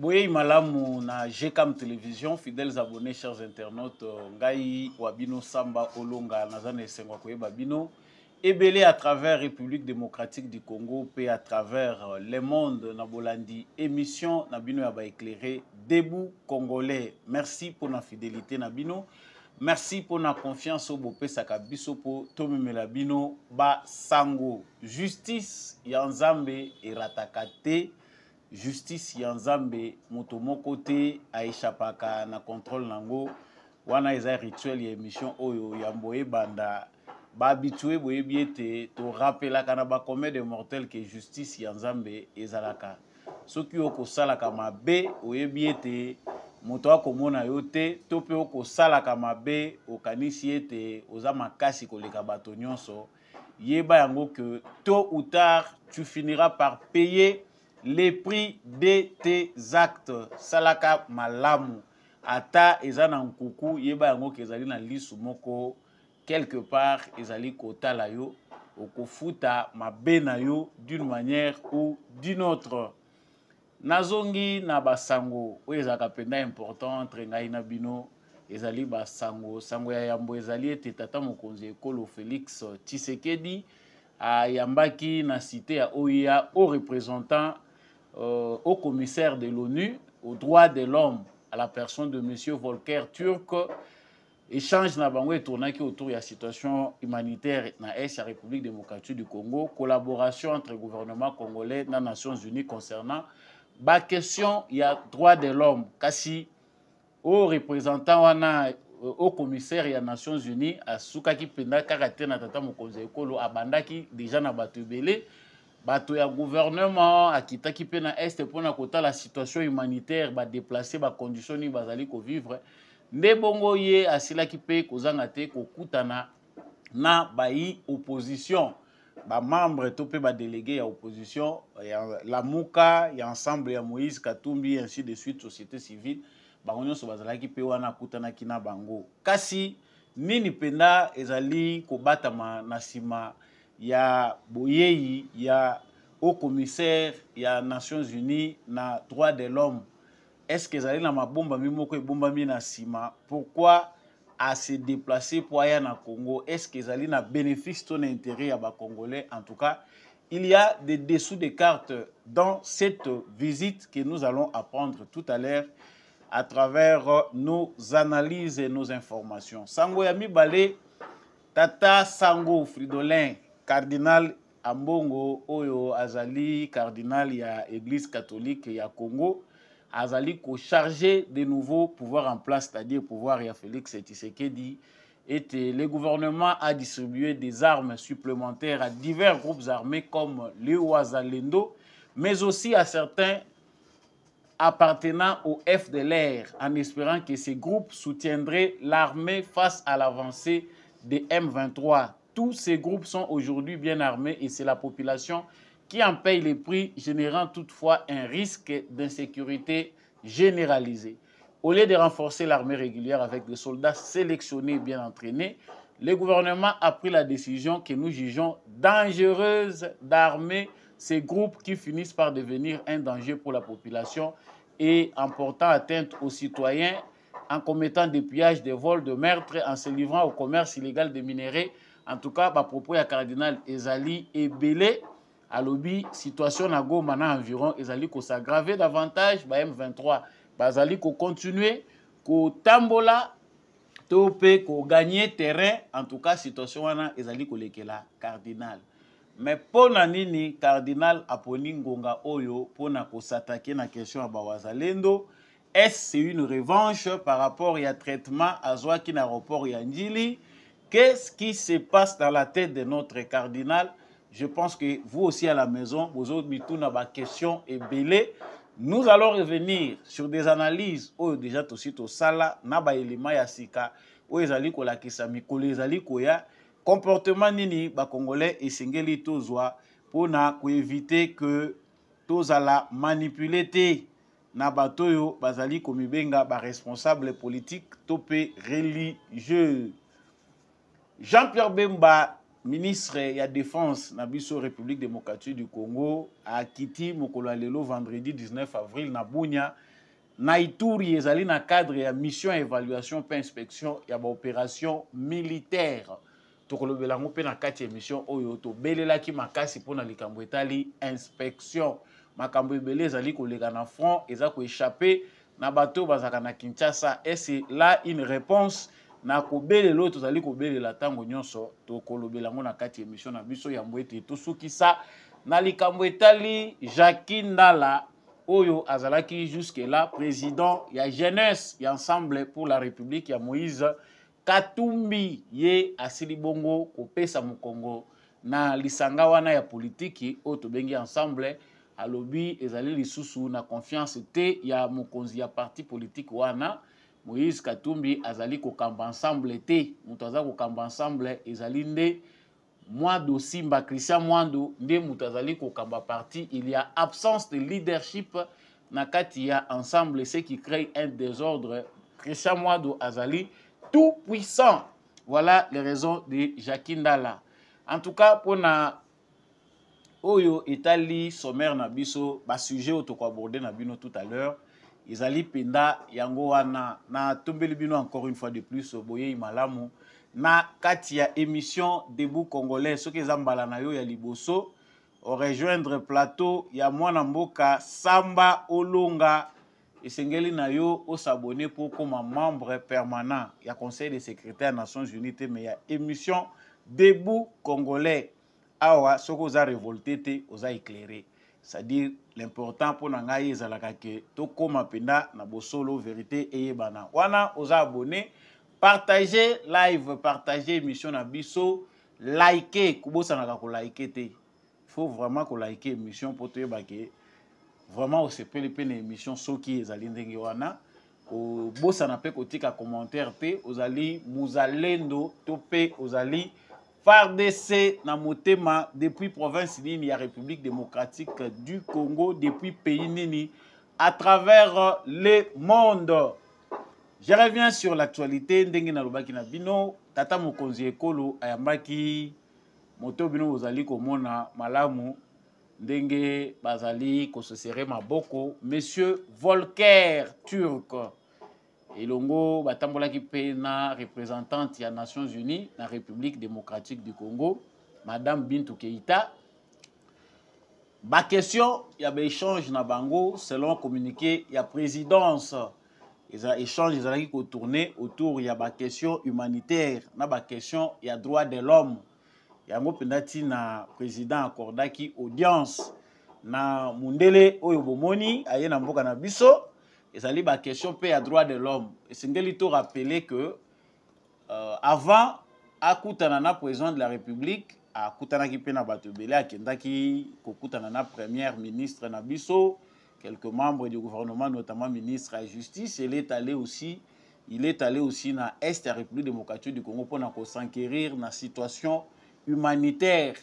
Boye malamu na GCAM Télévision, fidèles abonnés, chers internautes, Ngai Wabino Samba Olonga, Nazane Sengwa Koyeba Bino, Ebele à travers République démocratique du Congo, et à travers le monde, Nabolandi, émission Nabino Yaba éclairé, debout congolais. Merci pour la fidélité Nabino. Merci pour la confiance au Bopé Sakabiso pour Tomemela Bino, Ba Sango. Justice, Yanzambe et Ratakate. Justice Yanzambe, Motomoko te aishapaka na contrôle nango. Wana eza rituel ya émission Oyo Yamboye Banda. Ba habitué boye biete to rappela kana ba commet de mortels que justice Yanzambe ezalaka. Soki oko salaka mabe oyebiete moto akomona yo te to pe oko salaka mabe okanisi ete oza makasi koleka bato nyonso. Yeba yango que tôt ou tard tu finiras par payer les prix de tes actes. Salaka malamu. Ata ezana nkuku yeba yango kezali na lisu moko quelque part ezali kotala yo okofuta mabe na yo d'une manière ou d'une autre. Nazongi na basango oyo ezalaka penda important entre ngai na bino ezali basango sango ya yambo ezali ete tata mokonzi ekolo Félix Tshisekedi ayambaki na cité ya OIA au représentant au commissaire de l'ONU aux droits de l'homme à la personne de monsieur Volker Turk. Échange na bango etournaki autour de la situation humanitaire na est la République démocratique du Congo, collaboration entre le gouvernement congolais et les Nations Unies concernant la question il y a droit de l'homme kasi au représentant wana au commissaire des Nations Unies à Soukaki Penda Karate na tata mokonzi ekolo abandaki déjà na bato ebele bato ya gouvernement akitaki pe na est pour na kota la situation humanitaire ba déplacer ba conditions ni bazali ko vivre nde bongo ye asilaki pe kozanga te kokutana na bayi opposition ba membre to pe ba délégué ya opposition ya la Muka ya ensemble ya Moïse Katumbi ainsi de suite société civile bango nyonso bazalaki pe wana kutanaki na bango kasi nini penda ezali kobatama na sima ya boyeyi ya au commissaire ya Nations Unies na droit de l'homme. Est-ce que ezali na mabomba mimoko ebomba mi na sima? Pourquoi à se déplacer pour aller na Congo? Est-ce que ezali na bénéfice ton intérêt ya ba Congolais? En tout cas, il y a des dessous de cartes dans cette visite que nous allons apprendre tout à l'heure à travers nos analyses et nos informations. Sango ya mibale Tata Sango Fridolin, cardinal Ambongo Oyo Azali, cardinal ya Église catholique ya Congo, Azali ko chargé de nouveaux pouvoirs en place, c'est-à-dire pouvoir ya Félix Tshisekedi, et le gouvernement a distribué des armes supplémentaires à divers groupes armés comme les Ouazalendo, mais aussi à certains appartenant au FDLR, en espérant que ces groupes soutiendraient l'armée face à l'avancée des M23. Tous ces groupes sont aujourd'hui bien armés et c'est la population qui en paye les prix, générant toutefois un risque d'insécurité généralisée. Au lieu de renforcer l'armée régulière avec des soldats sélectionnés et bien entraînés, le gouvernement a pris la décision que nous jugeons dangereuse d'armer ces groupes qui finissent par devenir un danger pour la population et en portant atteinte aux citoyens, en commettant des pillages, des vols, de meurtres, en se livrant au commerce illégal des minéraux. En tout cas, à propos du cardinal Ezali Ebele, à l'objet, situation na Goma na environ, Ezali ko s'aggraver davantage, ba M23, Ezali ko continuer, ko tambola, topé, ko gagner terrain, en tout cas, situation wana Ezali ko lekela cardinal. Mais pour nini cardinal aponi ngonga oyo pour na ko s'attaquer na question ba wazalendo. Est-ce une revanche par rapport à traitement à Zouaki aéroport Yandili? Qu'est-ce qui se passe dans la tête de notre cardinal? Je pense que vous aussi à la maison, vous autres, ma question est belée. Nous allons revenir sur des analyses où déjà aussi au sala, naba elima ya sika, où ezali ko la kisami, ko ezali ko ya comportement nini ba congolais et singeli tozwa pour na ko éviter que tozala manipuler te. Na batoyo bazali komibenga ba responsable politique topé religieux. Jean-Pierre Bemba, ministre ya défense na biso République démocratique du Congo, a quitté mokolo lelo vendredi 19 avril na Bunia na Ituri ezali na cadre ya mission évaluation pe inspection ya ba opération militaire tokolobela ngo pe na kati ya mission oyo tobelelaki makasi mpona likambo etali inspection makambo ebele ezali koleka na front eza koéchappe na bato bazaka na Kinshasa et c'est là une réponse na kobelela oyo tozali kobelela ntango nyonso tokolobela ngo na kati ya mission na biso yambo ete tosukisa na likambo etali Jacques Ndala oyo azalaki jusque là président ya jeunesse ya ensemble pour la république ya Moïse Katumbi ye asili bongo kopesa mokongo na lisanga wana ya politiki oyo tobengi ensemble alobi ezali lisusu na confiance te ya mokonzi ya parti politique wana Moïse Katumbi azali kokamba ensemble te mutu aza kokamba ensemble ezali nde Mwando Simba Christian Mwando nde mutu azali kokamba parti il y a absence de leadership na kati ya ensemble ce qui crée un désordre Christian Mwando azali tout puissant. Voilà les raisons de Jacques Ndala. En tout cas, pour na oyo etali sommaire na biso ba sujet o to ko aborder na bino tout à l'heure, ezali penda yango wana na tombeli bino encore une fois de plus boye malamu na kati ya émission Debout Congolais ce que zambala na yo ya liboso au rejoindre plateau ya mwana mboka Samba Olonga. Esengeli na yo au s'abonner pour comme membre permanent ya conseil des secrétaires des Nations Unies mais ya émission Debout Congolais awa soko oza révolté te oza éclairé c'est-à-dire l'important pour nangai ezalaka ke to koma penda na bosolo vérité eyebana wana oza abonné partager live partager émission na biso liker kubosanaka ko liker te il faut vraiment ko liker émission pour te yebake vraiment on se peut les peine émission soki ezali ndenge wana ko bossa na pe kotika commentaire te ozali muzalendo to pe ozali FARDC na motema depuis province nini ya République démocratique du Congo depuis pays nini à travers le monde. Je reviens sur l'actualité ndenge na lobaki na bino tata mokonzi ekolo ayambaki moto bino ozali komona malamu ndenge bazali ko se serrer maboko monsieur Volker Turk elongo batambolaki pe na représentante ya Nations Unies na République démocratique du Congo madame Bintou Keïta ba question ya ba échange na bango selon communiqué ya présidence eza échange ezalaki ko tourner autour ya ba question humanitaire na ba question ya droit de l'homme yango pendati na président accordaki audience na mundele oyo bomoni aye na mboka na biso ezali ba question pe ya droit de l'homme esengeli to rappeler que avant akutana na président de la République akutanaki pe na bato belé akendaki kokutana na premier ministre na biso quelques membres du gouvernement notamment ministre de la justice il est allé aussi na est de la République démocratique du Congo pour s'enquérir na situation humanitaire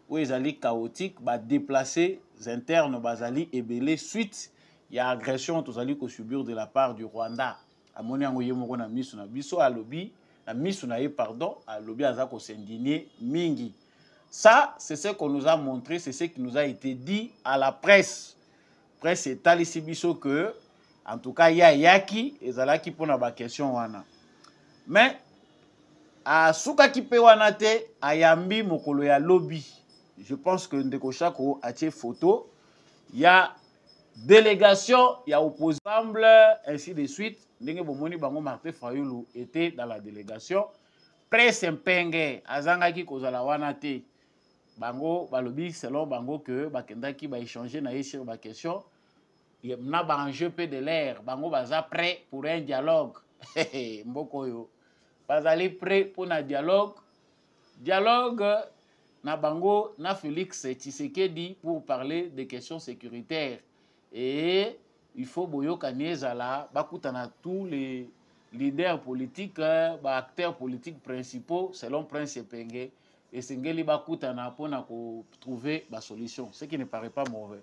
où ezali chaotique ba déplacer internes bazali ebele suite ya agression tozali ko subir de la part du Rwanda amoni yango yemoko na misu na biso alobi na misu na ye pardon alobi aza ko s'indigner mingi. Ça c'est ce qu'on nous a montré, c'est ce qui nous a été dit à la presse etali si biso que en tout cas ya yaki ezalaki pona ba question wana mais Suka kipe wana te ayambi mokolo ya lobby. Je pense que Ndeko Chako a tiré photo. Il y a délégation, il y a opposants, ainsi de suite. Ndenge bomoni bango Martin Fayulu était dans la délégation. Presse Mpenge azangaki kozala wana te. Bango balobi selon bango que bakendaki ba échanger na sur ba question. Il y a ba enjeu peu de l'air. Bango baza prêt pour un dialogue. Mboko yo. Bazali prêt pour un dialogue. Dialogue na bango na Félix Tshisekedi pour parler des questions sécuritaires. Et il faut boyoka niezala bakutana tous les leaders politiques, acteurs politiques principaux selon Prince Epenge et sengeli bakutana pona ko trouver ba solution, ce qui ne paraît pas mauvais.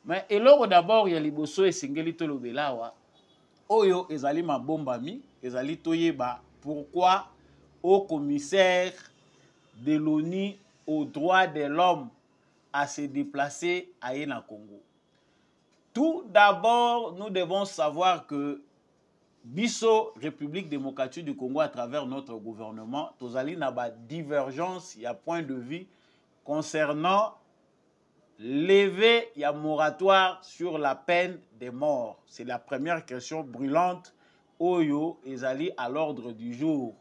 Mais et lors d'abord il y a liboso et sengeli to lobelawa oyo ezali mabombami ezali toyeba pourquoi au commissaire de l'ONU aux droits de l'homme à se déplacer à Yena Congo. Tout d'abord, nous devons savoir que Bisso, République démocratique du Congo, à travers notre gouvernement, tozali na ba divergence, il y a point de vue concernant lever il y a moratoire sur la peine des morts. C'est la première question brûlante oyo ezali à l'ordre du jour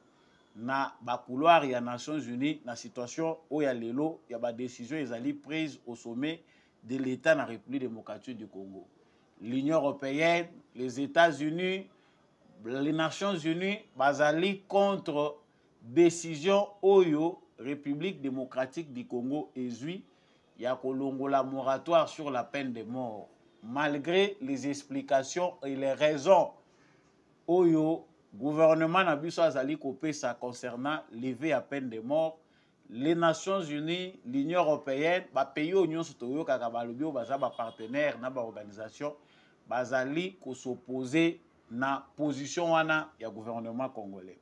na ba couloir ya Nations Unies na situation oya lelo ya ba décision ezali prise au sommet de l'État na République démocratique du Congo. L'Union européenne, les États-Unis, les Nations Unies bazali contre décision oyo République démocratique du Congo ezui ya kolongola moratoire sur la peine de mort, malgré les explications et les raisons oyo gouvernement na biso azali kopesa concernant lever à peine de mort. Les Nations Unies, l'Union européenne, ba pays union sotoyo kaka balobi baza ba partenaire na ba organisation bazali ko s'opposer na position wana ya gouvernement congolais.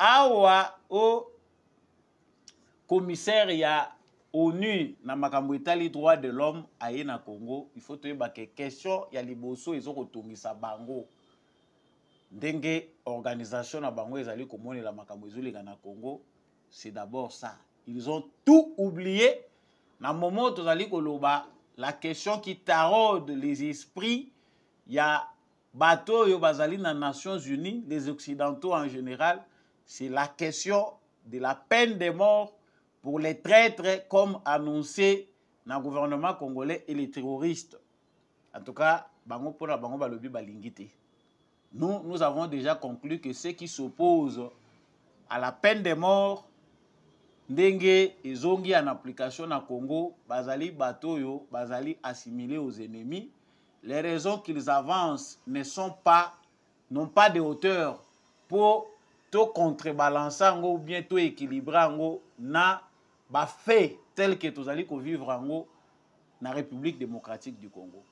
Awa au commissaire ya ONU na makambo etali droit de l'homme aye na Congo, il faut toyeba ke question ya liboso ezokotungisa bango ndenge organisation na bango ezali komonela makambo ezoleka na Congo. C'est d'abord ça. Ils ont tout oublié. Na moment tozali koloba la question qui taraude les esprits, il y a bateau yo bazali na Nations Unies, les occidentaux en général, c'est la question de la peine de mort pour les traîtres comme annoncé dans le gouvernement congolais et les terroristes. En tout cas, bango pona bango balobi balingité. Nous avons déjà conclu que ceux qui s'opposent à la peine de mort ndenge ezongi en application na Congo, bazali batoyo, bazali assimilés aux ennemis. Les raisons qu'ils avancent n'ont pas de hauteur pour to contrebalancer ou bien to équilibrer na ba fait tel que tozali ko vivre ango na République démocratique du Congo.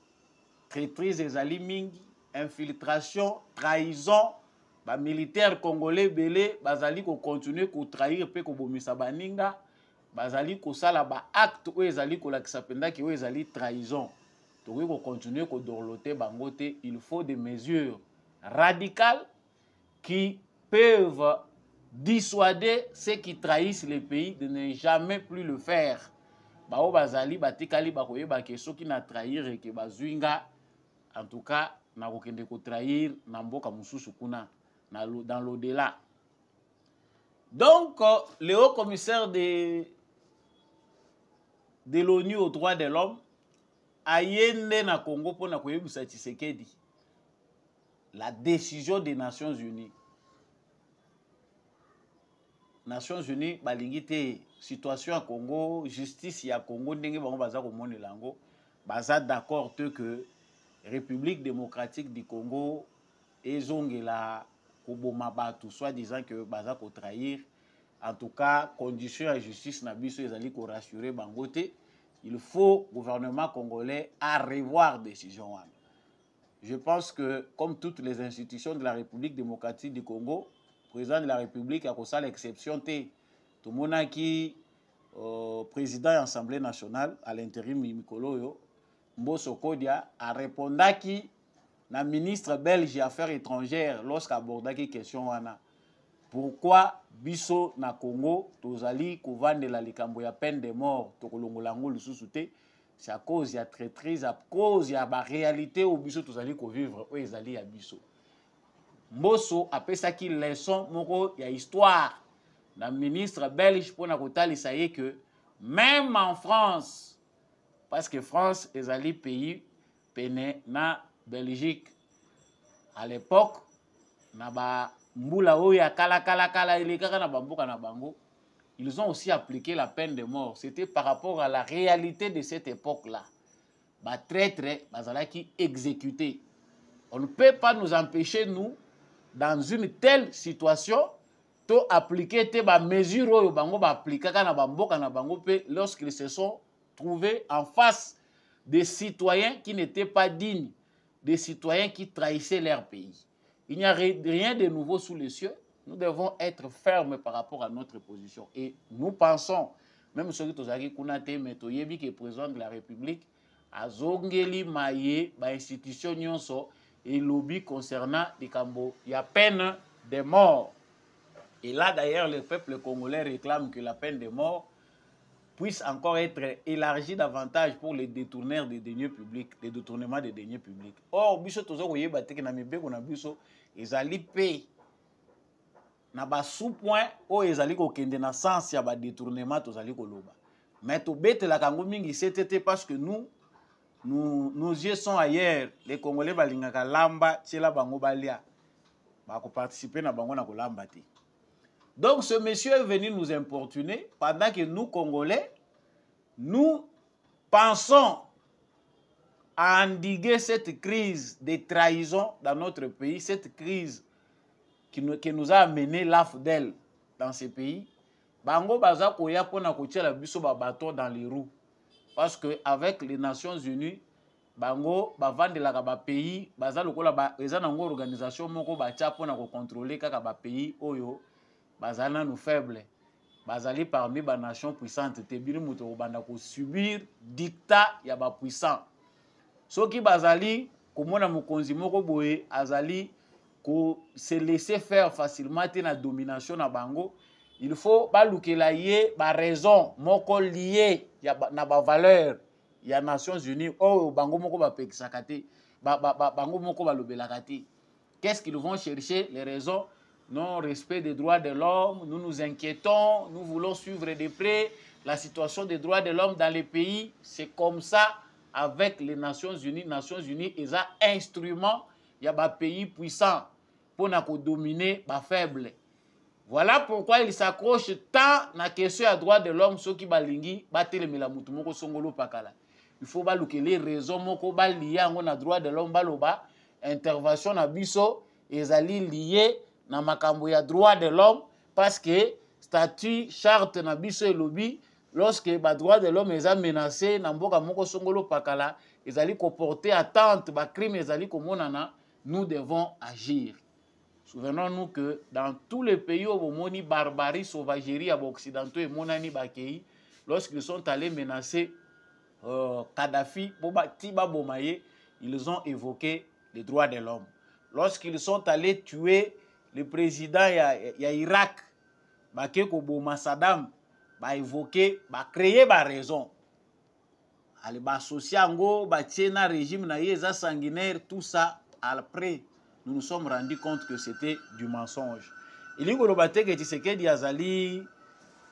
Traîtrise ezali mingi, infiltration, trahison, ba militaires congolais belé bazali ko continuer ko trahir pe ko bomisa baninga, bazali ko sala ba acte o ezali ko lakisa penda ki o ezali trahison. Tokoki ko continuer ko dorloter bango te. Il faut des mesures radicales qui peuvent dissuader ceux qui trahissent le pays de ne jamais plus le faire. Bao bazali batikali bakoyeba ke soki na trahir et que bazwinga en tout cas na kokende ko trahir na mboka mususu kuna dans l'au-delà. Donc le haut commissaire de l'ONU aux droits de l'homme ayende na Congo pour na koyebisa Tshisekedi la décision des Nations Unies. Nations Unies balingi te situation à Congo, justice ya Congo ndenge bango baza komone lango, baza d'accord que République démocratique du Congo ezongela koboma batu soit disant que baza ko trahir. En tout cas, condition à justice na biso ezali ko rassurer bango te. Il faut gouvernement congolais à revoir décision wana. Je pense que comme toutes les institutions de la République démocratique du Congo, président de la République a causé l'exception. Tout le monde qui président de l'Assemblée nationale à l'intérim Mikolo Mbosso Kodia a répondu qui la ministre belge des Affaires étrangères lorsqu'il aborda qui question wana. Pourquoi biso na Congo tozali kovande la likambo ya peine de mort tokolongolango lisusu te? C'est à cause de la traîtrise, à cause de la réalité où biso tozali ko vivre où ezali ya biso. Mbosso appelle ça qui leçon moko ya histoire. La ministre belge pour na kotalisa ye que même en France, parce que France ezali pays pene na Belgique à l'époque na ba mbula oya kala elekaka na bamboka na bango, ils ont aussi appliqué la peine de mort. C'était par rapport à la réalité de cette époque-là. Ba traître bazalaki exécuté. On ne peut pas nous empêcher nous dans une telle situation to appliquer te ba mesure oyo bango ba appliquer na bamboka na bango pe lorsqu'ils se sont trouvés en face des citoyens qui n'étaient pas dignes, des citoyens qui trahissaient leur pays. Il n'y a rien de nouveau sous les cieux. Nous devons être fermes par rapport à notre position. Et nous pensons, même ceux qui ont dit que le président de la République azongeli maye ba institution nyonso et lobby concernant les cambo. Il y a peine de mort. Et là d'ailleurs le peuple congolais réclame que la peine de mort puisse encore être élargie davantage pour les détourneurs des deniers publics, les détournements des deniers publics. Or biso tozo koyeba te na mibeko na biso ezali pe na ba sous-point o ezali ko kende na sens ya ba détournement tozali koloba. Mais to bete la kango mingi c'était parce que nos yeux sont ailleurs. Les Congolais balingaka lamba tshela bango balia. Ba ko participer na bango na kolamba te. Donc ce monsieur est venu nous importuner pendant que nous Congolais nous pensons à endiguer cette crise de trahison dans notre pays, cette crise qui nous a amené l'AFDEL dans ce pays. Bango baza koya pona kotia la biso ba bâton dans les roues. Parce que avec les Nations Unies, bango bavandela ba pays, baza lokola ba eza nango organisation moko ba tia pona ko contrôler kaka ba pays oyo bazana nous faibles. Bazali parmi ba nations puissantes te bino muto banda ko subir dictat ya ba puissant. Soki bazali komona mokonzi moko boye azali ko se laisser faire facilement na domination na bango. Il faut balukela ye ba raison moko lié ya na ba valeur ya Nations Unies oh bango moko ba pekisaka te bango moko ba lobelaka te. Qu'est-ce qu'ils vont chercher? Les raisons non respect des droits de l'homme, nous nous inquiétons, nous voulons suivre de près la situation des droits de l'homme dans les pays. C'est comme ça avec les Nations Unies. Nations Unies est un instrument, il y a des pays puissants pour dominer les faibles. Voilà pourquoi il s'accroche tant à la question des droits de l'homme, ceux qui balingi, batelemela mutu moko songolo pakala. Il faut baluke les raisons moko balié à droit de l'homme baloba, intervention na biso ezali lié na makambo ya droit de l'homme parce que statut charte na biso et lobby lorsque ba droit de l'homme est menacé na mboka moko songolo pakala ezali ko porter attente ba crime ezali ko monana, nous devons agir. Souvenons-nous que dans tous les pays où moni barbarie, sauvagerie à occidentaux et monani bakei, lorsqu'ils sont allés menacer Kadhafi, Tiba Bomaye, ils ont évoqué les droits de l'homme. Lorsqu'ils sont allés tuer le président ya Irak, Bakeko Boma Saddam, ba évoqué, ba créé ba raison. Allez ba sociango, ba tiena régime na yeza sanguinaire, tout ça après. Nous nous sommes rendus compte que c'était du mensonge. Il y a que Tshisekedi Azali,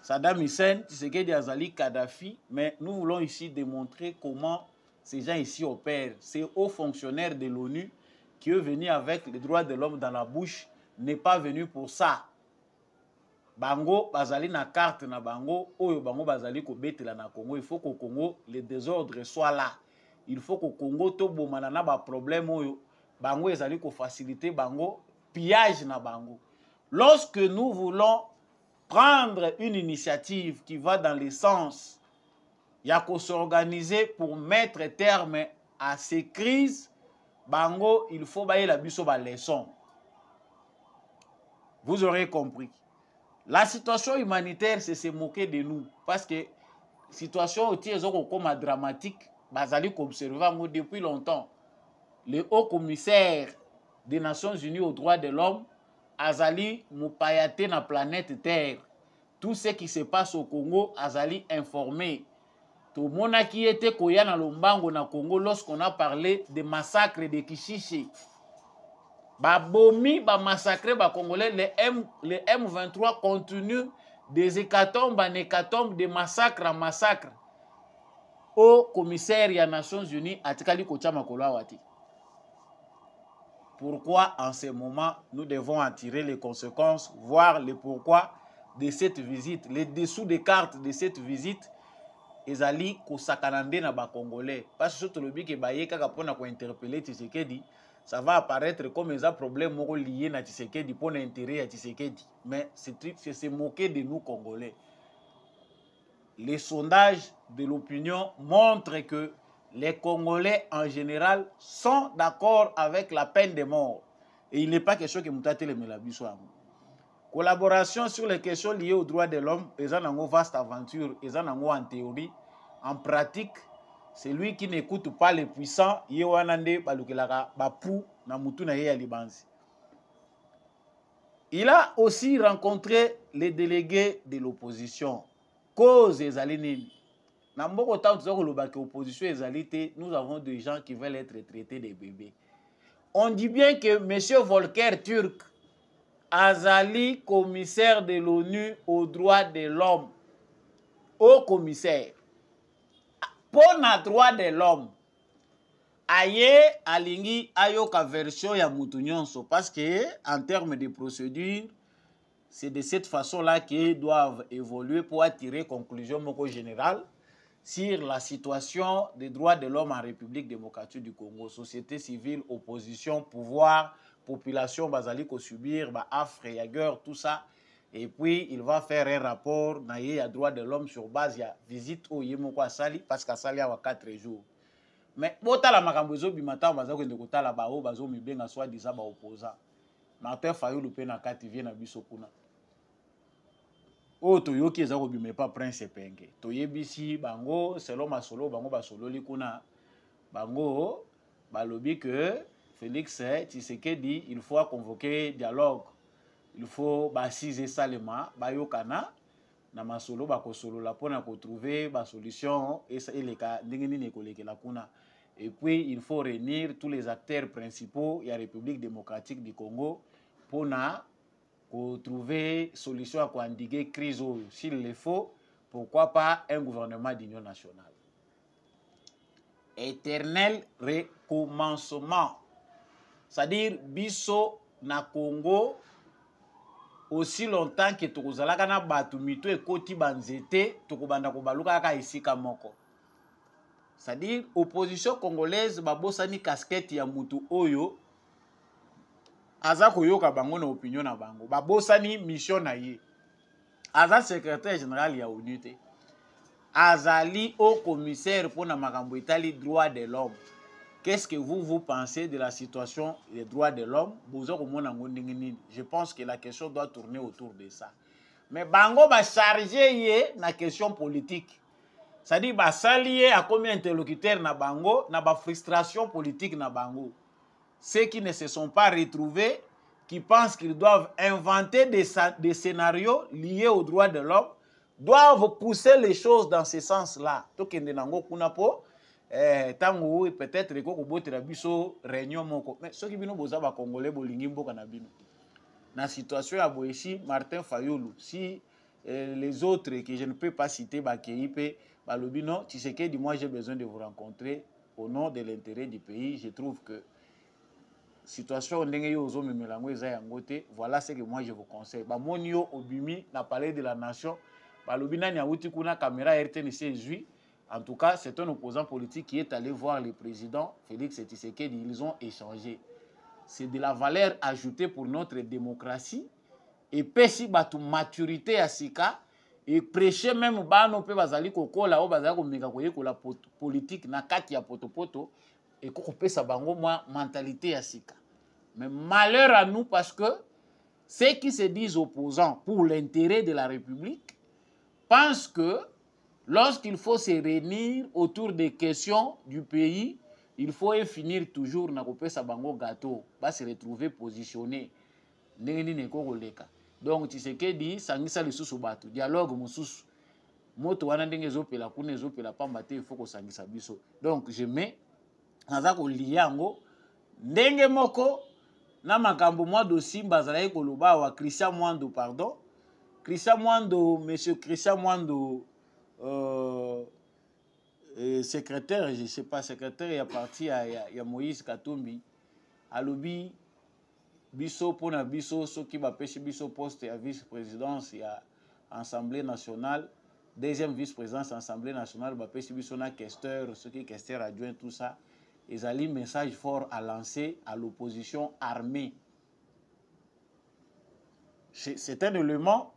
Saddam Hussein, Tshisekedi Azali, Kadhafi, mais nous voulons ici démontrer comment ces gens ici opèrent. Ces hauts fonctionnaires de l'ONU qui est venu avec les droits de l'homme dans la bouche n'est pas venu pour ça. Bango bazali na carte na bango, oyo bango bazali ko betela na Congo. Il faut qu'au Congo le désordre soit là. Il faut qu'au Congo to bomana na ba problème oyo. Bango ezali ko faciliter bango pillage na bango. Lorsque nous voulons prendre une initiative qui va dans le sens ya ko s'organiser pour mettre terme à ces crises, bango il faut bailler la biso ba leçon. Vous aurez compris. La situation humanitaire c'est se moquer de nous parce que situation oti ezoko comme dramatique bazali ko observer depuis longtemps. Le haut commissaire des Nations Unies aux droits de l'homme, Azali Moupayate na planète Terre. Tout ce qui se passe au Congo, Azali informé. Tout le monde qui était koya na lombango na Congo lorsqu'on a parlé des massacres de Kishishi. Ba bomi, ba massacre, ba Congolais, les M23 continuent des hécatombes en hécatombes, de massacre en massacre. Au commissaire des Nations Unies, Atikali Kocha Makolo Awati. Pourquoi en ce moment nous devons en tirer les conséquences, voir le pourquoi de cette visite, les dessous des cartes de cette visite, ezali ko sakanande na ba Congolais. Parce que surtout le but que baye kaka pona ko interpeller Tshisekedi, ça va apparaître comme un problème lié na Tshisekedi pour l'intérêt à Tshisekedi. Mais c'est se moquer de nous Congolais. Les sondages de l'opinion montrent que les Congolais en général sont d'accord avec la peine de mort. Et il n'est pas question que Moutate le Melabi soit. Collaboration sur les questions liées aux droits de l'homme, ils ont une vaste aventure, ils ont en théorie, en pratique, Celui qui n'écoute pas les puissants, Yewanande Balukelaka Bapou Namutu na ya Libanzi. Il a aussi rencontré les délégués de l'opposition. Cause Ezalinini. Nous avons des gens qui veulent être traités des bébés. On dit bien que M. Volker Turk, Azali, commissaire de l'ONU aux droits de l'homme, haut commissaire, pour les droits de l'homme, aye alingi ayoka version ya mutunyonso parce que en termes de procédure, c'est de cette façon-là qu'ils doivent évoluer pour attirer conclusion moko générale sur la situation des droits de l'homme en République démocratique du Congo, société civile, opposition, pouvoir, population, bazali ko subir, affre, guerre, tout ça. Et puis, il va faire un rapport dans les droits de l'homme sur base de visite au Yemoko Sali, parce qu'à Sali, il y a 4 jours. Mais, si la makambozo bimata, bazako ndekota la bao, bazo mibenga soit disant ba opposant. Martin Fayulu pe na kati vient na bisokuna. Oh, toyoki ezako bime pas prince penge. Toyebisi bango selon masolo bango basolo likuna. Bango balobi que Félix Tshisekedi il faut convoquer dialogue. Il faut basiser salement bayokana na masolo bakosolo la pona ko trouver ba solution et les cas ndengeni ne koleke la kuna. Et puis il faut réunir tous les acteurs principaux de la République démocratique du Congo pour trouver solution à quoi endiguer crise s'il le faut, pourquoi pas un gouvernement d'union nationale. Éternel recommencement. C'est-à-dire biso na Congo aussi longtemps que tokozalaka na batu mito ekoti banzete tokobanda kobaluka kaka isika moko. C'est-à-dire opposition congolaise babosani casquette ya mutu oyo aza koyoka bango na opinion na bango babosani mission na ye aza secrétaire général ya unité azali au commissaire pour na makambo etali droit de l'homme. Qu'est-ce que vous pensez de la situation des droits de l'homme? Je pense que la question doit tourner autour de ça. Mais bango va charger la question politique. C'est-à-dire ba salier à combien interlocuteurs na bango na ba frustration politique na bango. Ceux qui ne se sont pas retrouvés, qui pensent qu'ils doivent inventer des scénarios liés aux droits de l'homme, doivent pousser les choses dans ce sens-là. Donc tango peut-être que ko botela biso réunion moko mais ceux qui bino boza ba congolais bolingi mboka na bino na situation ya boeshi Martin Fayulu si les autres que je ne peux pas citer ba keipe ba lobino Tshisekedi moi j'ai besoin de vous rencontrer au nom de l'intérêt du pays. Je trouve que situation ndenge yo zo memelango eza yango te. Voilà ce que moi je vous conseille ba monio obimi na palais de la nation ba lobina nya uti kuna caméra RTNC ezui. En tout cas, c'est un opposant politique qui est allé voir le président Félix Tshisekedi. Ils ont échangé. C'est de la valeur ajoutée pour notre démocratie. Et pesi batu maturité à sika. Et prêcher même bano pe bazali koko la o bazali ko meka koye ko la politique na kati ya poto. Et ko pesa bango moi mentalité à sika. Mais malheur à nous parce que ceux qui se disent opposants pour l'intérêt de la République pensent que lorsqu'il faut se réunir autour des questions du pays, il faut finir toujours na kopesa bango gâteau, va se retrouver positionné. Donc Tshisekedi sangisa lisusu batu, dialogue mususu. Moto wana ndenge ezopela kuna ezopela pamba te il faut ko sangisa biso. Donc je mets naza ko liango ndenge moko na makambo mwa dossier bazala ekoloba wa Christian Mwando pardon. Christian Mwando, monsieur Christian Mwando secrétaire, je ne sais pas, secrétaire, il y a parti à Moïse Katumbi, à l'obi, biso pona biso, ce qui va pêcher biso poste à vice-présidence, il y a Assemblée nationale, deuxième vice-présidence, Assemblée nationale, va pêcher biso na questeur, ce qui est questeur adjoint, tout ça. Ils ont un message fort à lancer à l'opposition armée. C'est un élément.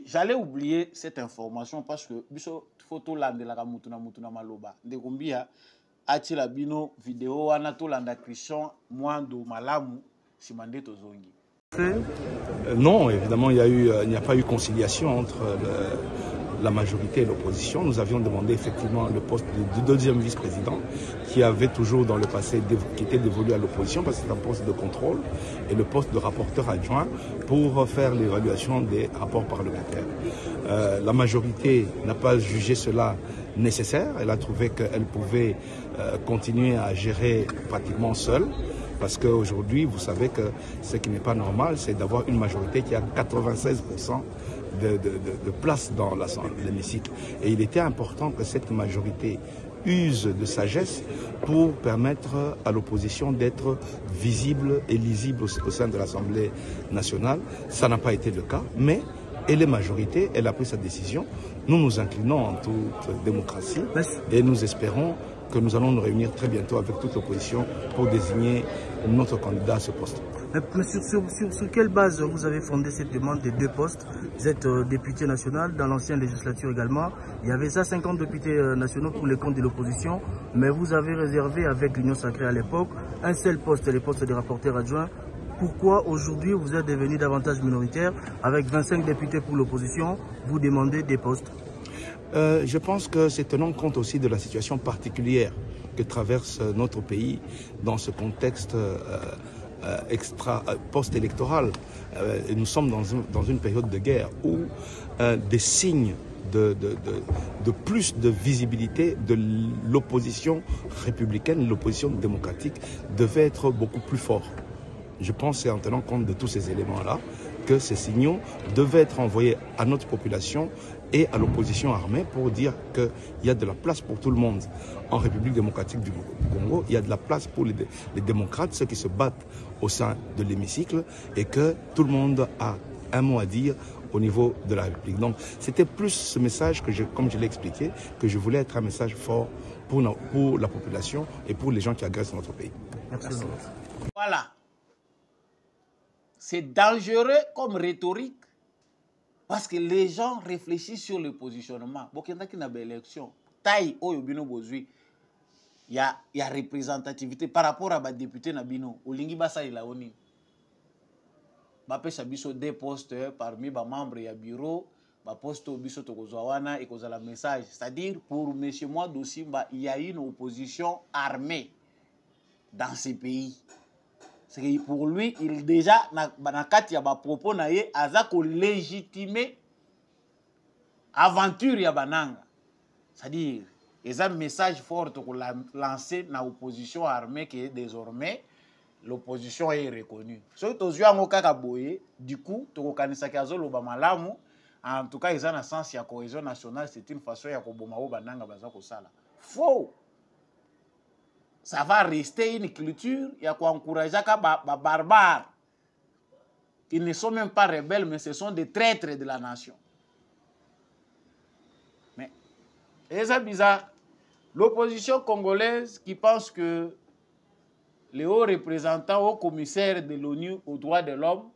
J'allais oublier cette information parce que biso photo lande la mutuna maloba de combia ati la bino vidéo wana to landa Christian Mwando malamu simande tozongi. Non, évidemment il n'y a pas eu conciliation entre la majorité et l'opposition, nous avions demandé effectivement le poste de deuxième vice-président qui avait toujours dans le passé, qui était dévolu à l'opposition parce que c'est un poste de contrôle, et le poste de rapporteur adjoint pour faire l'évaluation des rapports parlementaires. La majorité n'a pas jugé cela nécessaire, elle a trouvé qu'elle pouvait continuer à gérer pratiquement seule. Parce qu'aujourd'hui, vous savez que ce qui n'est pas normal, c'est d'avoir une majorité qui a 96% de place dans l'hémicycle. Et il était important que cette majorité use de sagesse pour permettre à l'opposition d'être visible et lisible au sein de l'Assemblée nationale. Ça n'a pas été le cas, mais elle est majorité, elle a pris sa décision. Nous nous inclinons en toute démocratie et nous espérons que nous allons nous réunir très bientôt avec toute l'opposition pour désigner notre candidat à ce poste. Mais sur quelle base vous avez fondé cette demande des 2 postes? Vous êtes député national, dans l'ancienne législature également. Il y avait 50 députés nationaux pour les comptes de l'opposition, mais vous avez réservé avec l'Union sacrée à l'époque un seul poste, le poste de rapporteur adjoint. Pourquoi aujourd'hui vous êtes devenu davantage minoritaire, avec 25 députés pour l'opposition, vous demandez des postes? Je pense que c'est tenant compte aussi de la situation particulière que traverse notre pays dans ce contexte post-électoral. Nous sommes dans une période de guerre où des signes de plus de visibilité de l'opposition républicaine, l'opposition démocratique devaient être beaucoup plus forts. Je pense que c'est en tenant compte de tous ces éléments-là que ces signaux devaient être envoyés à notre population et à l'opposition armée pour dire qu'il y a de la place pour tout le monde. En République démocratique du Congo, il y a de la place pour les démocrates, ceux qui se battent au sein de l'hémicycle, et que tout le monde a un mot à dire au niveau de la République. Donc c'était plus ce message que, comme je l'ai expliqué, que je voulais être un message fort pour la population et pour les gens qui agressent notre pays. Merci. Voilà. C'est dangereux comme rhétorique parce que les gens réfléchissent sur le positionnement. Bon, il y a une élection. Taille, il y a représentativité par rapport à des députés Nabino. Olingi Basa il a oni. Bapé Sabiso des postes parmi les membres du bureau. Ba poste au biso tokozawana et kozala message. C'est-à-dire pour M. Mouadou Simba, il y a une opposition armée dans ces pays. C'est que pour lui, il déjà na kati ya ba propos na ye azako légitimer aventure ya bananga. C'est-à-dire, il y a un message fort pour lancer dans l'opposition armée qui est désormais l'opposition est reconnue. Ce que tu as dit, du coup, tu as en tout cas, il y a un sens de cohésion nationale, c'est une façon de faire. Faux! Ça va rester une culture qui encourage les barbares. Ils ne sont même pas rebelles, mais ce sont des traîtres de la nation. Mais, c'est bizarre. L'opposition congolaise qui pense que les hauts représentants, hauts commissaires de l'ONU aux droits de l'homme,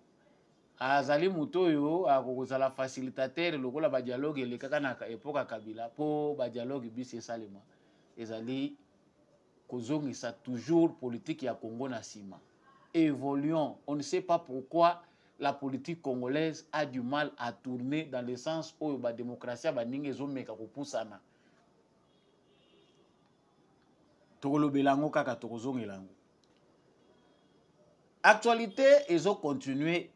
Azali Mutoyo, a facilitateur, le dialogue, et l'époque Kabila, pour le dialogue, c'est Salima. Azali, ça toujours politique ya Congo na sima. Évoluons. On ne sait pas pourquoi la politique congolaise a du mal à tourner dans le sens où la démocratie va ninge zomeka kupusana. Tokolo belango kaka tokozongelango. Actualité ezo continuer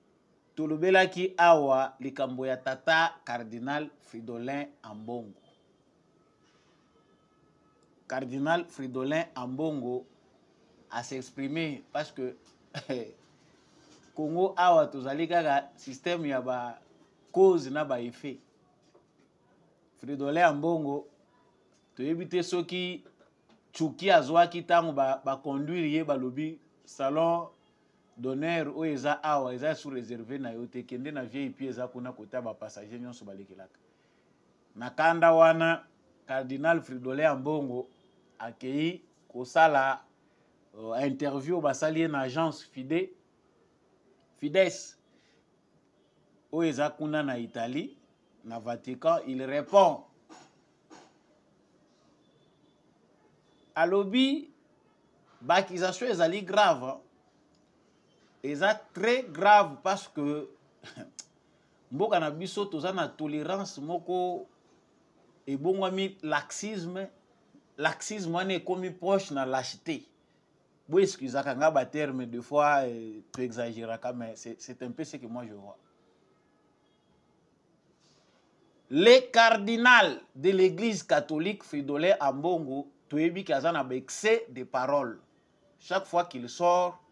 tolobelaki awa likambo ya tata cardinal Fridolin Ambongo. Cardinal Fridolin Ambongo a s'exprimer parce que Congo awa tozali kaka système ya ba cause na ba effet. Fridolin Ambongo toyebi te soki Tchouki azwaki tango ba conduire ye ba lobi salon d'honneur o eza awa eza sous réservé na yo te kende na VIP eza kuna kota ba passager nyonso balekelaka. Na kanda wana Cardinal Fridolin Ambongo accueilli kosala interview basali na agence Fides o eza kuna na Italie na Vatican. Il répond alobi bakisation ezali grave, eza très grave parce que mboka na biso toza na tolérance moko et bon ami laxisme est comme proche dans lâcheté. Bon, excusez quand on terme deux fois tu exagéres mais c'est un peu ce que moi je vois. Les cardinals de l'église catholique Fridolin Ambongo toyebi kaza na excès de paroles. Chaque fois qu'il sort,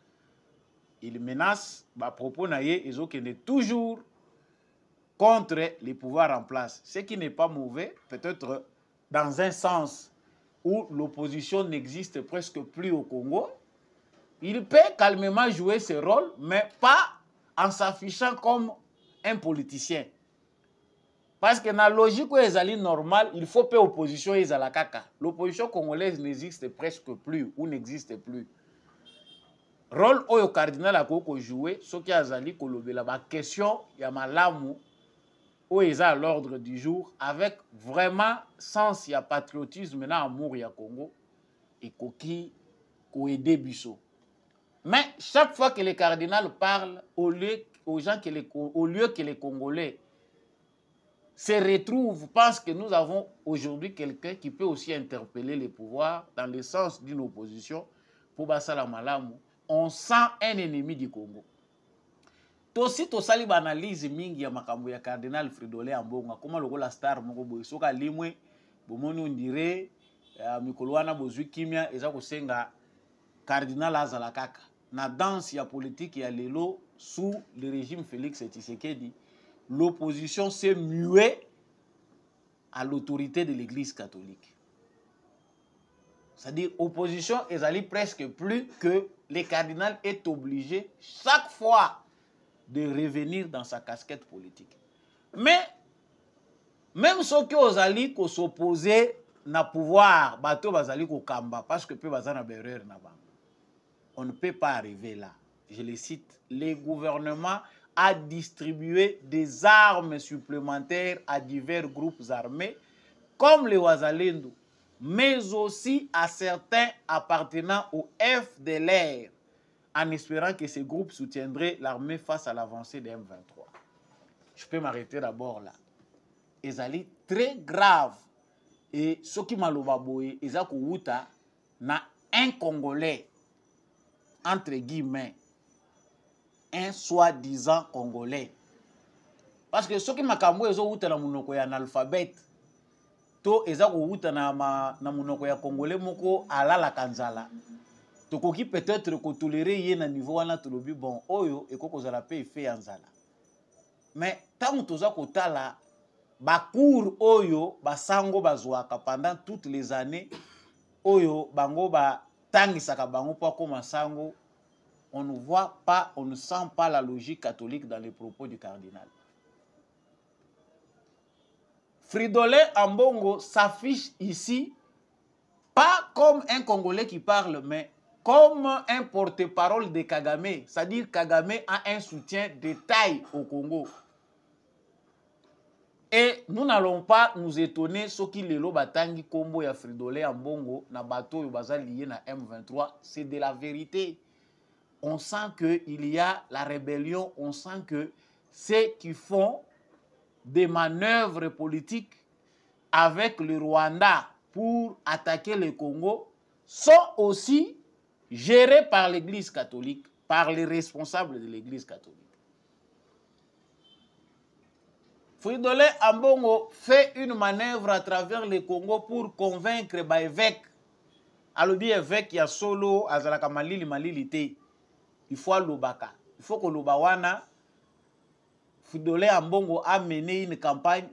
il menace à propos naie et qui est toujours contre les pouvoirs en place. Ce qui n'est pas mauvais, peut-être dans un sens où l'opposition n'existe presque plus au Congo. Il peut calmement jouer ce rôle, mais pas en s'affichant comme un politicien. Parce que dans la logique où ils sont normale, il faut pas opposition ils à la caca. L'opposition congolaise n'existe presque plus ou n'existe plus. Rôle au cardinal a joué, ce qui a zali kolobela ba question ya malamu où ils à l'ordre du jour avec vraiment sens ya patriotisme na amour ya Congo et koki ko aider biso. Mais chaque fois que le cardinal parle, au lieu que les Congolais se retrouvent, pensent que nous avons aujourd'hui quelqu'un qui peut aussi interpeller les pouvoirs dans le sens d'une opposition, pour Basala Malamu, on sent un ennemi du Congo. Tosi tosali banalize mingi ya makambo ya cardinal Fridolin Ambongo, comment le la star moko boy soka limwe, bomoni on dirait mikolo wana bozwi kimia eza kosenga cardinal azala kaka. Na danse ya politique ya lelo sous le régime Félix Tshisekedi, l'opposition s'est muée à l'autorité de l'église catholique. C'est-à-dire opposition est presque plus que le cardinal est obligé chaque fois de revenir dans sa casquette politique. Mais même ceux qui ont s'opposer na pouvoir, bateau bazali ko kamba parce que peu bazana berreur na ba. On ne peut pas arriver là. Je le cite, le gouvernement a distribué des armes supplémentaires à divers groupes armés, comme les Ouazalendo, mais aussi à certains appartenant au FDLR, en espérant que ces groupes soutiendraient l'armée face à l'avancée des M23. Je peux m'arrêter d'abord là. Ezali très grave. Et ce qui m'a lobaboé, Ezako Wuta, na un Congolais, entre guillemets, un soi-disant Congolais. Parce que ce qui m'a kambo ezo wuta na munoko ya analphabète, to ezako wuta na munoko ya Congolais moko alala kanzala. Tokoki peut-être ko tolérer ye na niveau wana tolobi bon oyo ekoko zala pe fait yanzala. Mais tant toza ko tala bakour oyo basango bazwaka pendant toutes les années oyo bango ba tangisaka bango po koma sango, on ne voit pas, on ne sent pas la logique catholique dans les propos du cardinal. Fridolin Ambongo s'affiche ici pas comme un Congolais qui parle, mais comme un porte-parole de Kagame. C'est-à-dire Kagame a un soutien de taille au Congo. Et nous n'allons pas nous étonner ce qui lelo batangi kombo ya Fridolin Ambongo na bateau yo baza lié na M23, c'est de la vérité. On sent qu'il y a la rébellion, on sent que ceux qui font des manœuvres politiques avec le Rwanda pour attaquer le Congo sont aussi gérés par l'Église catholique, par les responsables de l'Église catholique. Fridolin Ambongo fait une manœuvre à travers le Congo pour convaincre les évêques. Alors, évêque, il y a solo, azalaka malili te. Il faut l'obaka. Il faut que l'obawana, Fridolin Ambongo a mené une campagne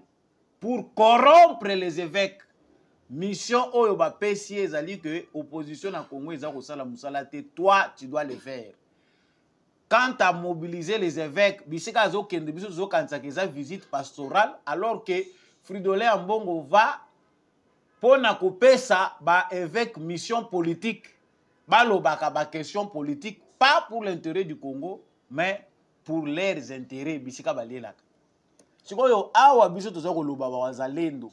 pour corrompre les évêques. Mission Oyoba Pessi ezali que opposition na Congo ezako sala musala te, toi tu dois le faire. Quant à mobiliser les évêques, bisika zo kende biso zo kanisa keza visite pastorale alors que Fridolin Ambongo va pour na kopesa ba évêque mission politique, ba lobaka ba question politique, pas pour l'intérêt du Congo mais pour leurs intérêts bisika balelaka. Sikoyo awa biso toza ko loba ba wazalendo.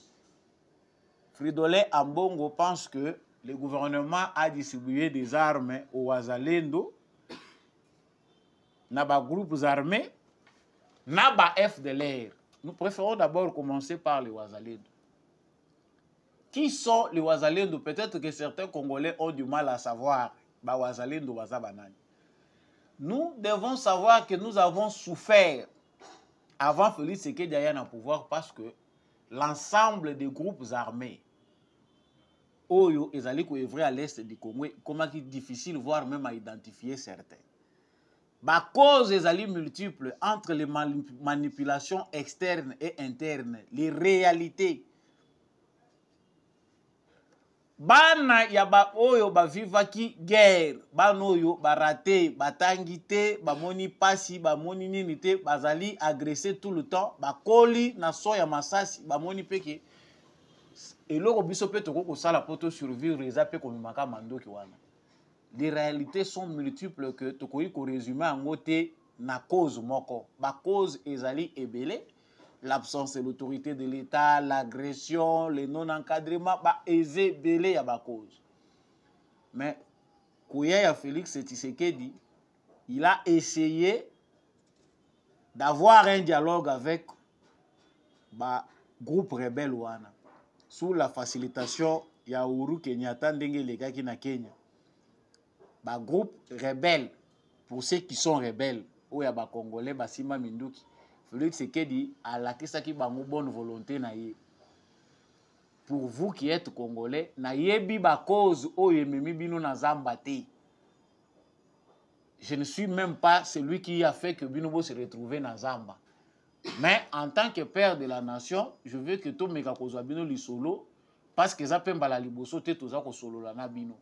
Fridolin Ambongo pense que le gouvernement a distribué des armes aux Wazalendo, n'a pas groupes armés, n'a pas FDLR. Nous préférons d'abord commencer par les Wazalendo. Qui sont les Wazalendo? Peut-être que certains Congolais ont du mal à savoir. Bah, Wazalendo, Wazabanani. Nous devons savoir que nous avons souffert avant Félix Tshisekedi aille au pouvoir parce que l'ensemble des groupes armés, Oyo, ils allaient œuvrer à l'est du Congo, comment c'est difficile, voire même à identifier certains. Bah, cause des alliés multiples entre les manipulations externes et internes, les réalités. Bana ya ba oyo ba vivaki guerre, bana oyo ba raté, ba tangité, ba moni pasi, ba moni ninité, bazali agressé tout le temps, ba koli na so ya masasi, ba moni peke. Et loko biso pe toko ko sala poto survivre eza pe ko mimaka mandoki wana. Les réalités sont multiples que toko ko résumer en ngote na cause moko. Ba cause ezali ebele. L'absence de l'autorité de l'État, l'agression, le non-encadrement, bah, aisé, belé, à ma cause. Mais, Kouya Félix Tshisekedi, il a essayé d'avoir un dialogue avec bah, groupe rebelle Ouana, sous la facilitation ya Uhuru Kenyatta ndenge legaki na Kenya. Bah, groupe rebelle, pour ceux qui sont rebelles, ou ya ba Congolais, ba Sima Minduki. Félix Tshisekedi a la qui bango bonne volonté na ye. Pour vous qui êtes Congolais, na yebi ba cause o yememi bino na zamba te. Je ne suis même pas celui qui a fait que Binobo se retrouve na zamba. Mais en tant que père de la nation, je veux que tout meka kozwa bino li solo parce que ça pemba la liboso te toza ko solo la na bino.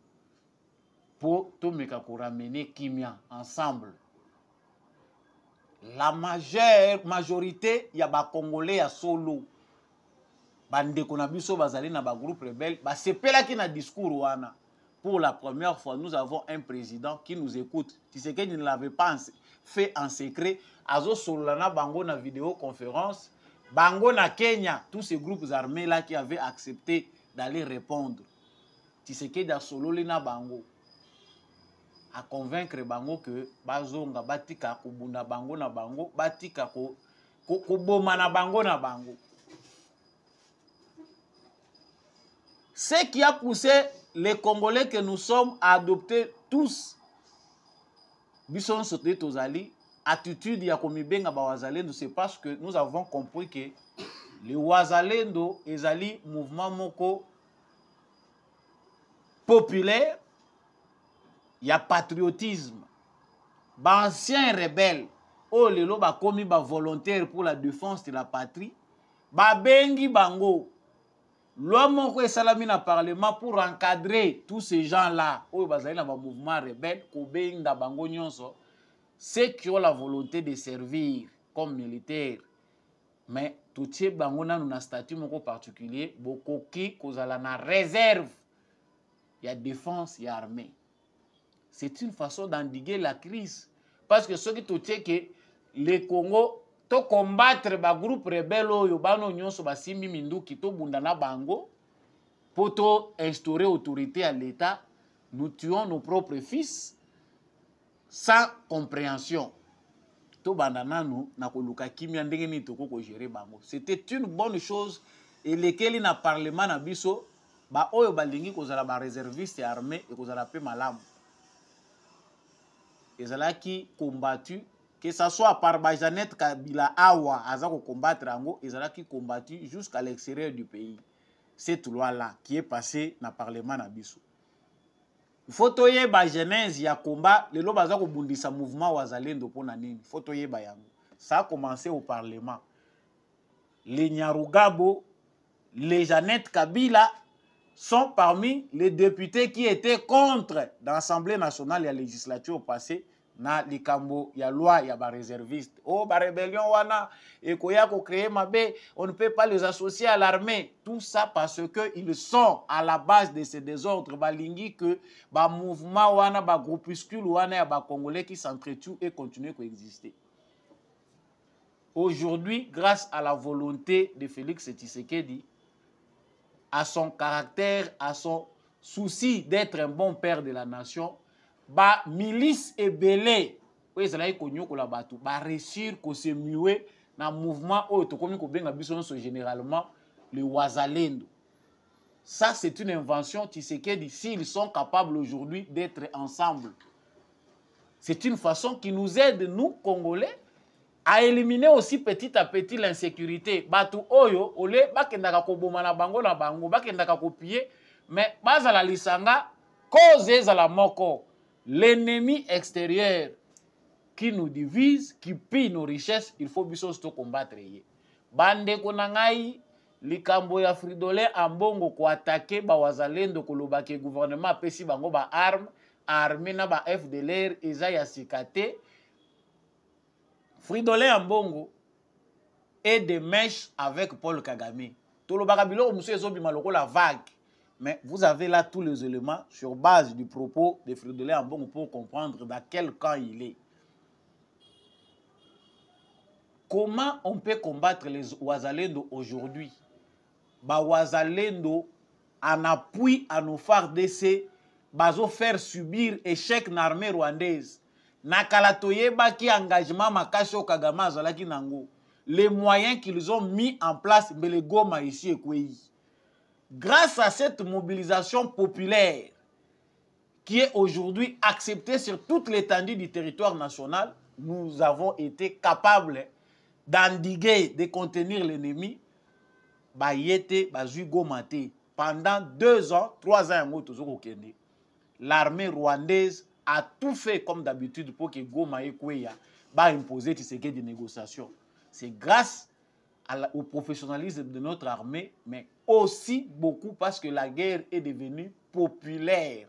Pour tout meka ko ramener kimia ensemble. La majorité ya ba Congolais ya solo bande ko na biso bazali na ba groupe rebelle ba sepela ki na discours wana. Pour la première fois nous avons un président qui nous écoute. Tshisekedi ne l'avait pas fait en secret. Azo solo na bango na vidéoconférence bango na Kenya, tous ces groupes armés là qui avaient accepté d'aller répondre. Tshisekedi a solo na bango à convaincre bango que bazonga batika kubunda bango na bango batika ko boma na bango na bango. Ce qui a poussé les Congolais que nous sommes à adopter tous bison sote tozali attitude ya komibenga ba wazalendo, c'est parce que nous avons compris que les wazalendo ezali mouvement moko populaire. Il y a patriotisme. Ba anciens rebelles, oh lelo ba komi ba volontaire pour la défense de la patrie, ba bengi bango. L'homme ko esalami na parlement pour encadrer tous ces gens-là, oh bazali na ba mouvement rebelle, ko benga bango nyonso, ceux qui ont la volonté de servir comme militaire. Mais tout ce bango na na statut moko particulier, bokoki kozala na réserve. Il y a défense, il y a armée. C'est une façon d'endiguer la crise. Parce que ceux qui te disent que les Congo, to combattre les groupes rebelles, simbi minduki, to bundana bango, pour instaurer autorité à l'État, nous tuons nos propres fils sans compréhension. To bandana nous, na koluka kimia ndenge ni toko ko gérer bango. C'était une bonne chose et lesquels na parlement na biso, ba oyo balingi kozala ba réserviste armé et kozala pe malamu. Ezalaki combattu, que ce soit par Bajanet Kabila Awa, Azako combattre Ango, ezalaki combattu jusqu'à l'extérieur du pays. Cette loi-là qui est passée dans le Parlement Nabiso. Fotoye ba genèse ya combat, le lo bazako bundisa mouvement wazalendo pona nini. Fotoye ba yango. Ça a commencé au Parlement. Les Nyarugabo, les Janet Kabila sont parmi les députés qui étaient contre dans l'Assemblée nationale et la législature passée na likambo ya loi ya ba réserviste. Oh ba rébellion wana et koya ko créer mabe, on ne peut pas les associer à l'armée. Tout ça parce que ils sont à la base de ces désordres balingi que ba mouvement wana ba groupuscule wana ya ba Congolais qui s'entretuent et continuent à exister. Aujourd'hui, grâce à la volonté de Félix Tshisekedi, à son caractère, à son souci d'être un bon père de la nation, ba milice et belé, oui, c'est là que ba réussir que se muer dans le mouvement où to komi ko benga biso généralement le wazalendo. Ça, c'est une invention Tshisekedi, s'ils sont capables aujourd'hui d'être ensemble. C'est une façon qui nous aide, nous, Congolais, à éliminer aussi petit à petit l'insécurité. Batu oyo, ole, bakendaka koboma na bango, bakendaka kopier, mais bazala lisanga, cause la moko. L'ennemi extérieur qui nous divise, qui pille nos richesses, il faut biso sto combattre. Bande konangai, likambo ya Fridolin Ambongo ko attaquer ba wazalendo koloba ke gouvernement pesi bango ba arme, armée na ba FDLR eza ya sikate. Fridolin Ambongo est de mèche avec Paul Kagame. Tolobaka biloko musu ezobima lokola vague. Mais vous avez là tous les éléments sur base du propos de Fridolin Ambongo pour comprendre dans quel camp il est. Comment on peut combattre les Ouazalendo aujourd'hui? Ba Ouazalendo, en appui à nos FARDC, bazo faire subir échec na armée rwandaise. Na kalatoye baki engagement makasho Kagame azalaki nango. Les moyens qu'ils ont mis en place, Mbele Goma ici et Kweyi. Grâce à cette mobilisation populaire qui est aujourd'hui acceptée sur toute l'étendue du territoire national, nous avons été capables d'endiguer, de contenir l'ennemi. Pendant 2 ans, 3 ans, l'armée rwandaise a tout fait comme d'habitude pour que Goma et Kweya imposer des négociations. C'est grâce au professionnalisme de notre armée, mais aussi beaucoup parce que la guerre est devenue populaire.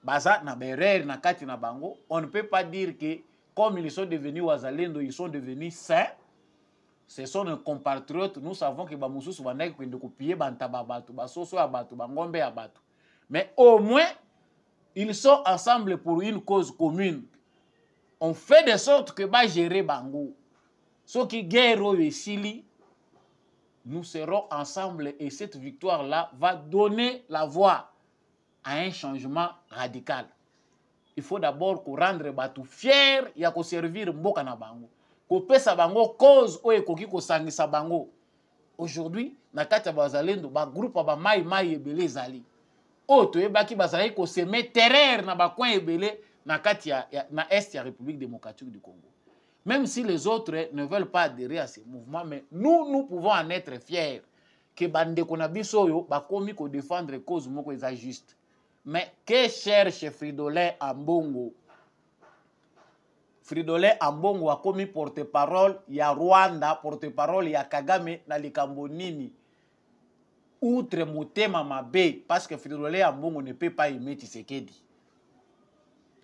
On ne peut pas dire que comme ils sont devenus Ouazalendo, ils sont devenus saints. Ce sont nos compatriotes. Nous savons que mais au moins, ils sont ensemble pour une cause commune. On fait de sorte que gérer Bango. Ce qui guerre au Sili, nous serons ensemble et cette victoire-là va donner la voie à un changement radical. Il faut d'abord rendre Batu fier et servir Mboka na Bango. Ko pesa Bango cause o ekoki ko sangisa Bango. Aujourd'hui, na kati ya bazalendo ba groupe ba mai ebele ezali. O to ebaki bazali ko semer terreur na ba coin ebele na kati ya na est ya République démocratique du Congo. Même si les autres ne veulent pas adhérer à ces mouvements, mais nous pouvons en être fiers que bande konabiso yo ba komi ko défendre cause moko eza juste. Mais que cherche Fridolin Ambongo? Fridolin Ambongo a commis porte-parole, il y a Rwanda, porte-parole, il y a Kagame, na likambo nini. Outre motema mabe, parce que Fridolin Ambongo ne peut pas aimer Tshisekedi.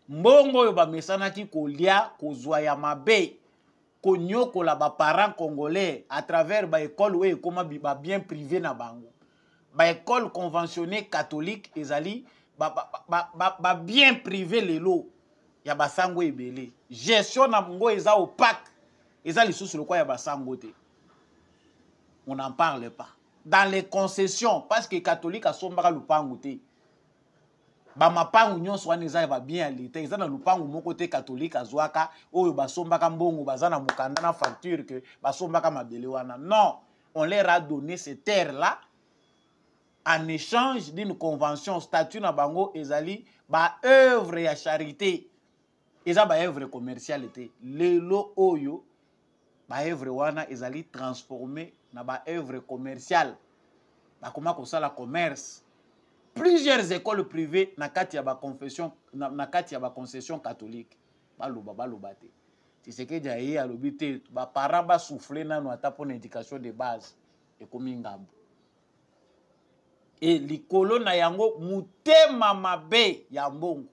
Mbongo yo ba mesana ki kolia, kozwa ya mabe, konyoko la ba parents congolais à travers ba école ou koma ba bien privé na bango. Ba école conventionnée catholique ezali ba bien privé lelo ya basango ebele. Gestion na mongo eza opaque. Eza lisusu lokwa ya basango te. On n'en parle pas. Dans les concessions, parce que les catholiques a sombara lupango te. Ba mapangu nyonso wana eza ba bien l'état. Eza na lupango moko te catholique azwaka oyo basombaka mbongo bazana mukanda na facture que basombaka mabele wana. Non, on leur a donné ces terres là en échange d'une convention statut na bango ezali ba œuvre ya charité. Eza ba œuvre commerciale te. Lelo oyo ba œuvre wana ezali transformé na ba œuvre commerciale. Ba koma ko sala commerce. Plusieurs écoles privées na kati ya ba confession na kati ya ba concession catholique. Baloba te. Tshisekedi aye alobi te ba parents ba souffler nanu ata pour éducation de base et komi ngambo. Et likolo na yango mutema mabe ya mbongo.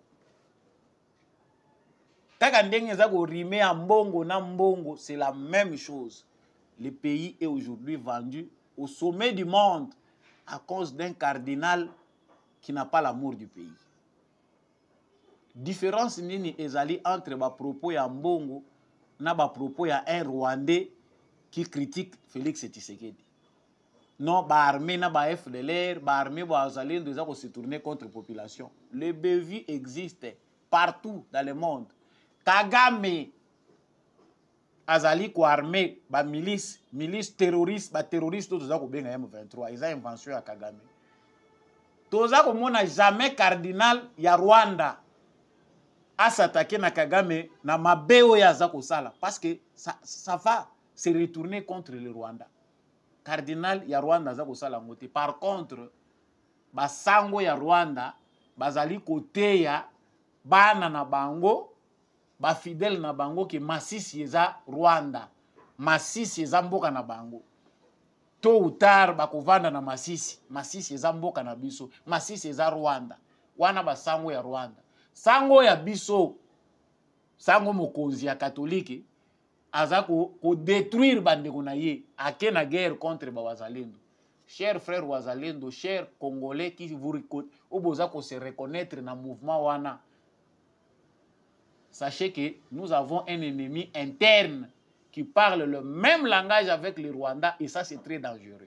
Kaka ndenge eza ko rime ya mbongo na mbongo, c'est la même chose. Le pays est aujourd'hui vendu au sommet du monde à cause d'un cardinal qui n'a pas l'amour du pays. Différence nini ezali entre ba propos ya mbongo na ba propos ya un Rwandais qui critique Félix Tshisekedi. Non, ba armée na ba FDLR, ba armée ba azalendo eza ko se tourner contre population. Le bévi existe partout dans le monde. Kagame azali ko armé ba milice terroriste ba terroriste to toza ko benga M23 eza invention ya Kagame. Toza ko mona jamais cardinal ya Rwanda a s'attaquer na Kagame na mabeo ya za ko sala parce que ça va se retourner contre le Rwanda. Cardinal ya Rwanda za ko sala ngote. Par contre ba sango ya Rwanda bazali koteya bana na bango ba fidèle na bango ke Masisi eza Rwanda, Masisi eza mboka na bango. Tôt ou tard bakovanda na Masisi, Masisi eza mboka na biso, Masisi eza Rwanda. Wana ba sango ya Rwanda. Sango ya biso, sango mokonzi ya katolike aza ko détruire bandeko na ye, ake na guerre contre ba wazalendo. Chers frères wazalendo, chers Congolais qui vous oboza ko se reconnaître na mouvement wana. Sachez que nous avons un ennemi interne qui parle le même langage avec les Rwandais et ça c'est très dangereux.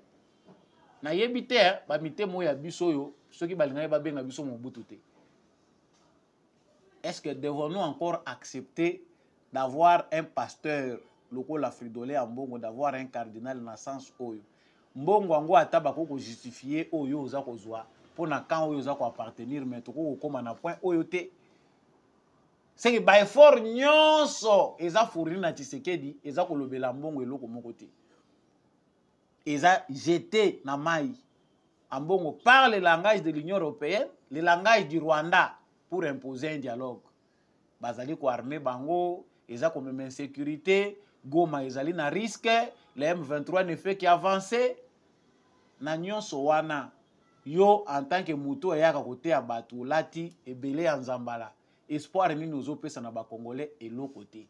Na yebite ba mitemo ya biso yo soki balinga ba benga biso Mobutu te. Est-ce que devons-nous encore accepter d'avoir un pasteur loko la Fridolin en Mbongo, d'avoir un cardinal na sens oyo Mbongo ango ata bako justifier oyo oza kozwa pona quand oyo oza ko appartenir mais to ko koma na point oyo te. C'est que by effort nyonso eza fourni na Tshisekedi eza kolobela Mbongo eloko moko te. Eza jeté na mai. Mbongo parle le langage de l'Union européenne, le langage du Rwanda pour imposer un dialogue. Bazali ko armé bango, eza ko même insécurité, Goma ezali na risque, le M23 ne fait qu'avancer. Na nyonso wana yo en tant que muto eyaka kote ya batu lati ebele ya nzambala. Espoir nini ozopesa na ba Congolais et l'autre côté.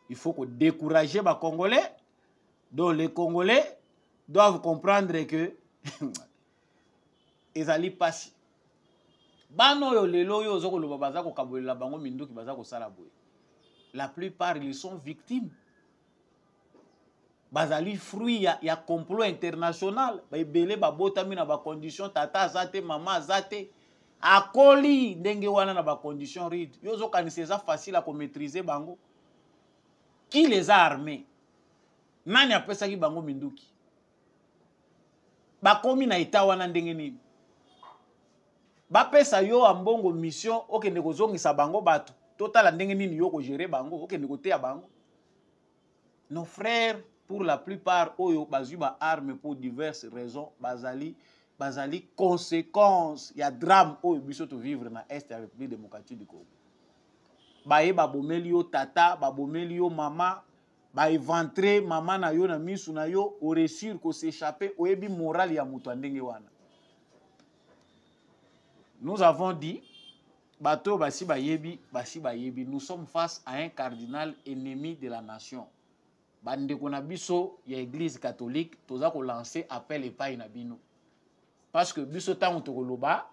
Il faut que décourager ba Congolais. Donc les Congolais doivent comprendre que ezali pasi. Bano yo lelo yo ozoko lo baza ko kabolela bango minduki baza ko sala boye. La plupart ils sont victimes. Bazali fruit ya complot international. Ba ebele ba botami na ba condition tata zate mama zate. Akoli ndenge wana na ba condition ride yozo kanisa eza facile à maîtriser bango. Qui les a armés? Nani apesa ki bango minduki? Bakomi na eta wana ndenge nini? Bapesa yo Mbongo mission okende kozongisa bango bato totala ndenge nini yo ko gérer bango okende koteya bango. Nos frères pour la plupart oyo bazui ba armes pour diverses raisons bazali conséquence ya drame oyo biso to vivre na est ya République démocratique du Congo. Baye babomeli yo tata, babomeli yo mama, ba éventré mama na yo na misu na yo, au réussir ko s'échapper oyebi moral ya mutu ndenge wana. Nous avons dit bato basi bayebi, nous sommes face à un cardinal ennemi de la nation. Bandeko na biso ya église catholique toza ko lancer appel epai na bino. Parce que biso tango to koloba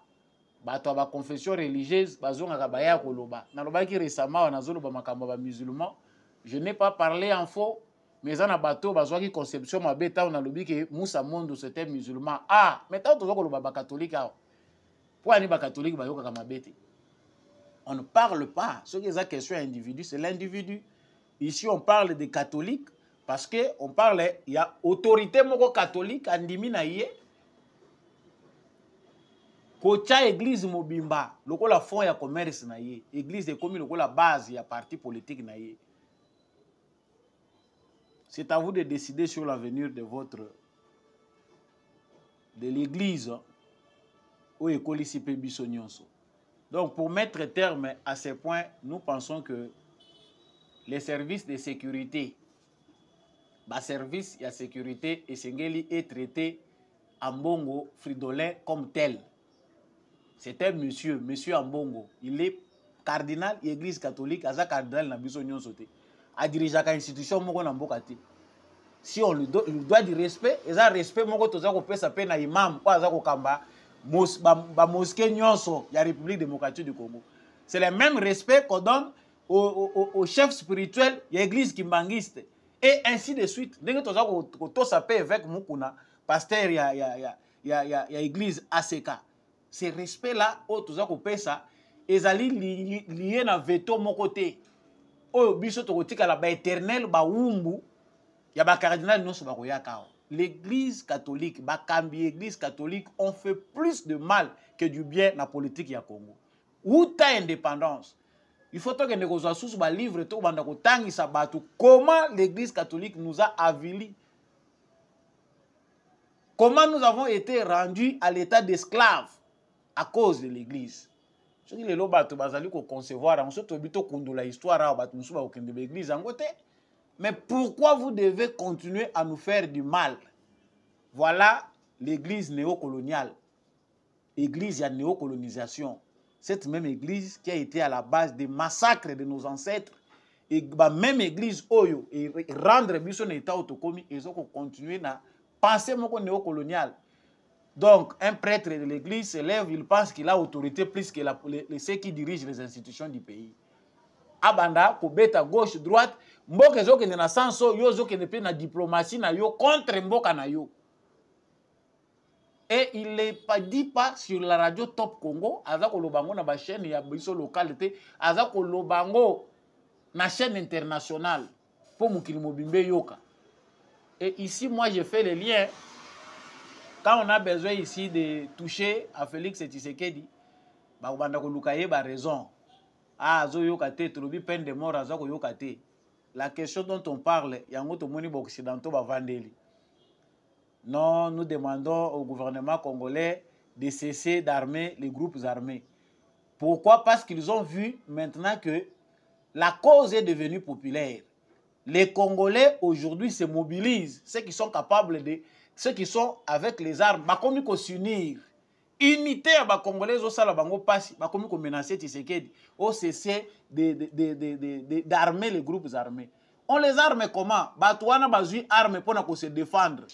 bato ba confession religieuse bazonga ka baya koloba na loba ki récemment na zolo ba makambo ba musulman je n'ai pas parlé en faux mais ana bato bazwa ki conception mabeta na lobi ke Moussa Mondo c'était musulman mais tango to koloba ba catholique pour ani ba catholique ba yoka ka mabete on ne parle pas ce qui est la question individu c'est l'individu ici on parle des catholiques parce que on parle il y a autorité moko catholique andimi na ye kocha église mobimba lokola fond ya commerce na ye église ekomi lokola base ya parti politique na ye. C'est à vous de décider sur l'avenir de l'église ou écolisi pe biso nyonso. Donc pour mettre terme à ces points, nous pensons que les services de sécurité service ya sécurité et sengeli est traité en Mbongo Fridolin comme tel. C'est un monsieur Mbongo. Il est cardinal de l'église catholique, aza cardinal na biso nyonso te. A diriger une institution moko na mboka te. Si on lui doit du respect, eza respect moko toza ko pesa pe na imam kwa aza ko kamba ba mosquée nyonso ya République démocratique du Congo. C'est le même respect qu'on donne au chef spirituel de l'église kimbangiste et ainsi de suite. Ndenge toza ko tosa pe avec mukuna pasteur ya église ACK. Ce respect là au toza ko pesa ezali lié na veto mon côté. oyo biso tokotikala ba éternel ba wumbu ya ba cardinal nyonso bakoyaka. L'église catholique, bakambi église catholique ont fait plus de mal que du bien dans la politique ya Congo. Où ta indépendance? Il faut que nous ayons un livre comment l'église catholique nous a avilis. Comment nous avons été rendus à l'état d'esclaves à cause de l'église. Ce qui est là, c'est concevoir, mais pourquoi vous devez continuer à nous faire du mal? Voilà l'église néocoloniale. Église à néocolonisation. Cette même église qui a été à la base des massacres de nos ancêtres. Et la même église, Oyo, et rendre son état autocomi, ils ont continué à penser néocolonial. Donc, un prêtre de l'église se lève, il pense qu'il a autorité plus que ceux qui dirigent les institutions du pays. Abanda, Kobeta, gauche, droite, Mboka zo kende na sanso, yo zo kende pe na diplomatie na yo contre Mboka na yo. Et il n'est pas dit pas sur la radio Top Congo, azako lobango na ba chaîne ya biso localité, azako lobango na chaîne internationale pour mukili mobimbe yoka. Et ici, moi, je fais le lien. Quand on a besoin ici de toucher à Félix Tshisekedi, bah on va lukaye ba raison. Ah, zo yokate, trobi peine de mort, azako yokate. La question dont on parle, il y a un autre monde occidentaux va vendre. Non, nous demandons au gouvernement congolais de cesser d'armer les groupes armés. Pourquoi? Parce qu'ils ont vu maintenant que la cause est devenue populaire. Les Congolais aujourd'hui se mobilisent, ceux qui sont capables de, ceux qui sont avec les armes, bah comme ils s'unir. Unité à ba Congolais au sala bango passi, bah comme ils menacer Tshisekedi, au cesser d'armer les groupes armés. On les arme comment? Bah toi na bazui armes pour se défendre.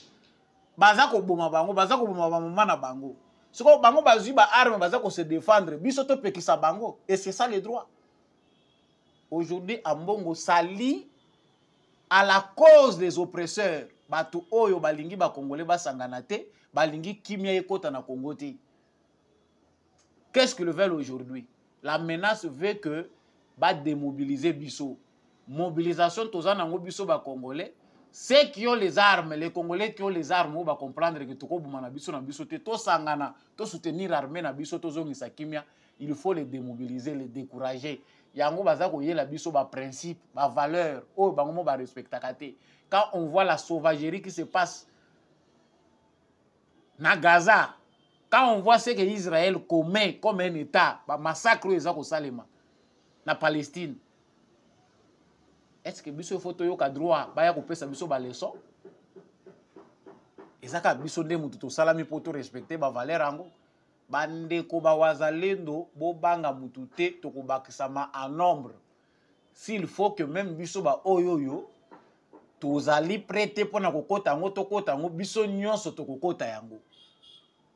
Bazako boma bango, bazako boma mama na bango. Ce que bango bazui ba armes bazako se défendre, bisoto pekisa bango, et c'est ça le droit. Aujourd'hui, Ambongo s'allie à la cause des oppresseurs. Batu oyo balingi ba Congolais ba sanganate, balingi kimia ekota na Congo te. Qu'est-ce qu'ils veulent aujourd'hui? La menace veut que ba démobiliser biso. Mobilisation tozana ngo biso ba Congolais. Ceux qui ont les armes, les Congolais qui ont les armes, on va comprendre que toko buma na biso te, to sangana, to soutenir l'armée na biso to zongisa kimia, il faut les démobiliser, les décourager. Yango bazako yela biso ba principe, ba valeur, oh bango ba respectakate. Quand on voit la sauvagerie qui se passe na Gaza, quand on voit ce que Israël commet comme un État, ba massacre ezako salema na Palestine. Est-ce que biso photo yo ka droit ba ya ko pesa biso ba leçon? Ezaka biso nde mutu to salami poto respecter ba valeur ango. Bandeko ba wazalendo bo banga mutu te to ko bakisama en nombre. S'il faut que même biso ba oyoyo tozali prêter pona kokota ngo to kota ngo biso nyonso to kokota yango.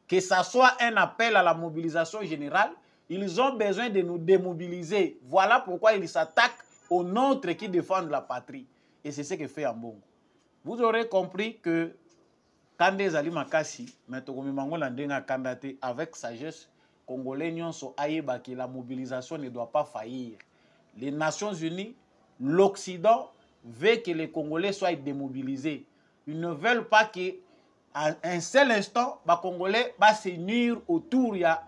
Que ça soit un appel à la mobilisation générale, ils ont besoin de nous démobiliser. Voilà pourquoi ils s'attaquent aux nôtres qui défendent la patrie. Et c'est ce que fait Ambongo. Vous aurez compris que Kande Zali Makasi, avec sagesse, Congolais nyonso ayeba que la mobilisation ne doit pas faillir. Les Nations Unies, l'Occident veut que les Congolais soient démobilisés. Ils ne veulent pas qu'à un seul instant, les Congolais va s'unir autour ya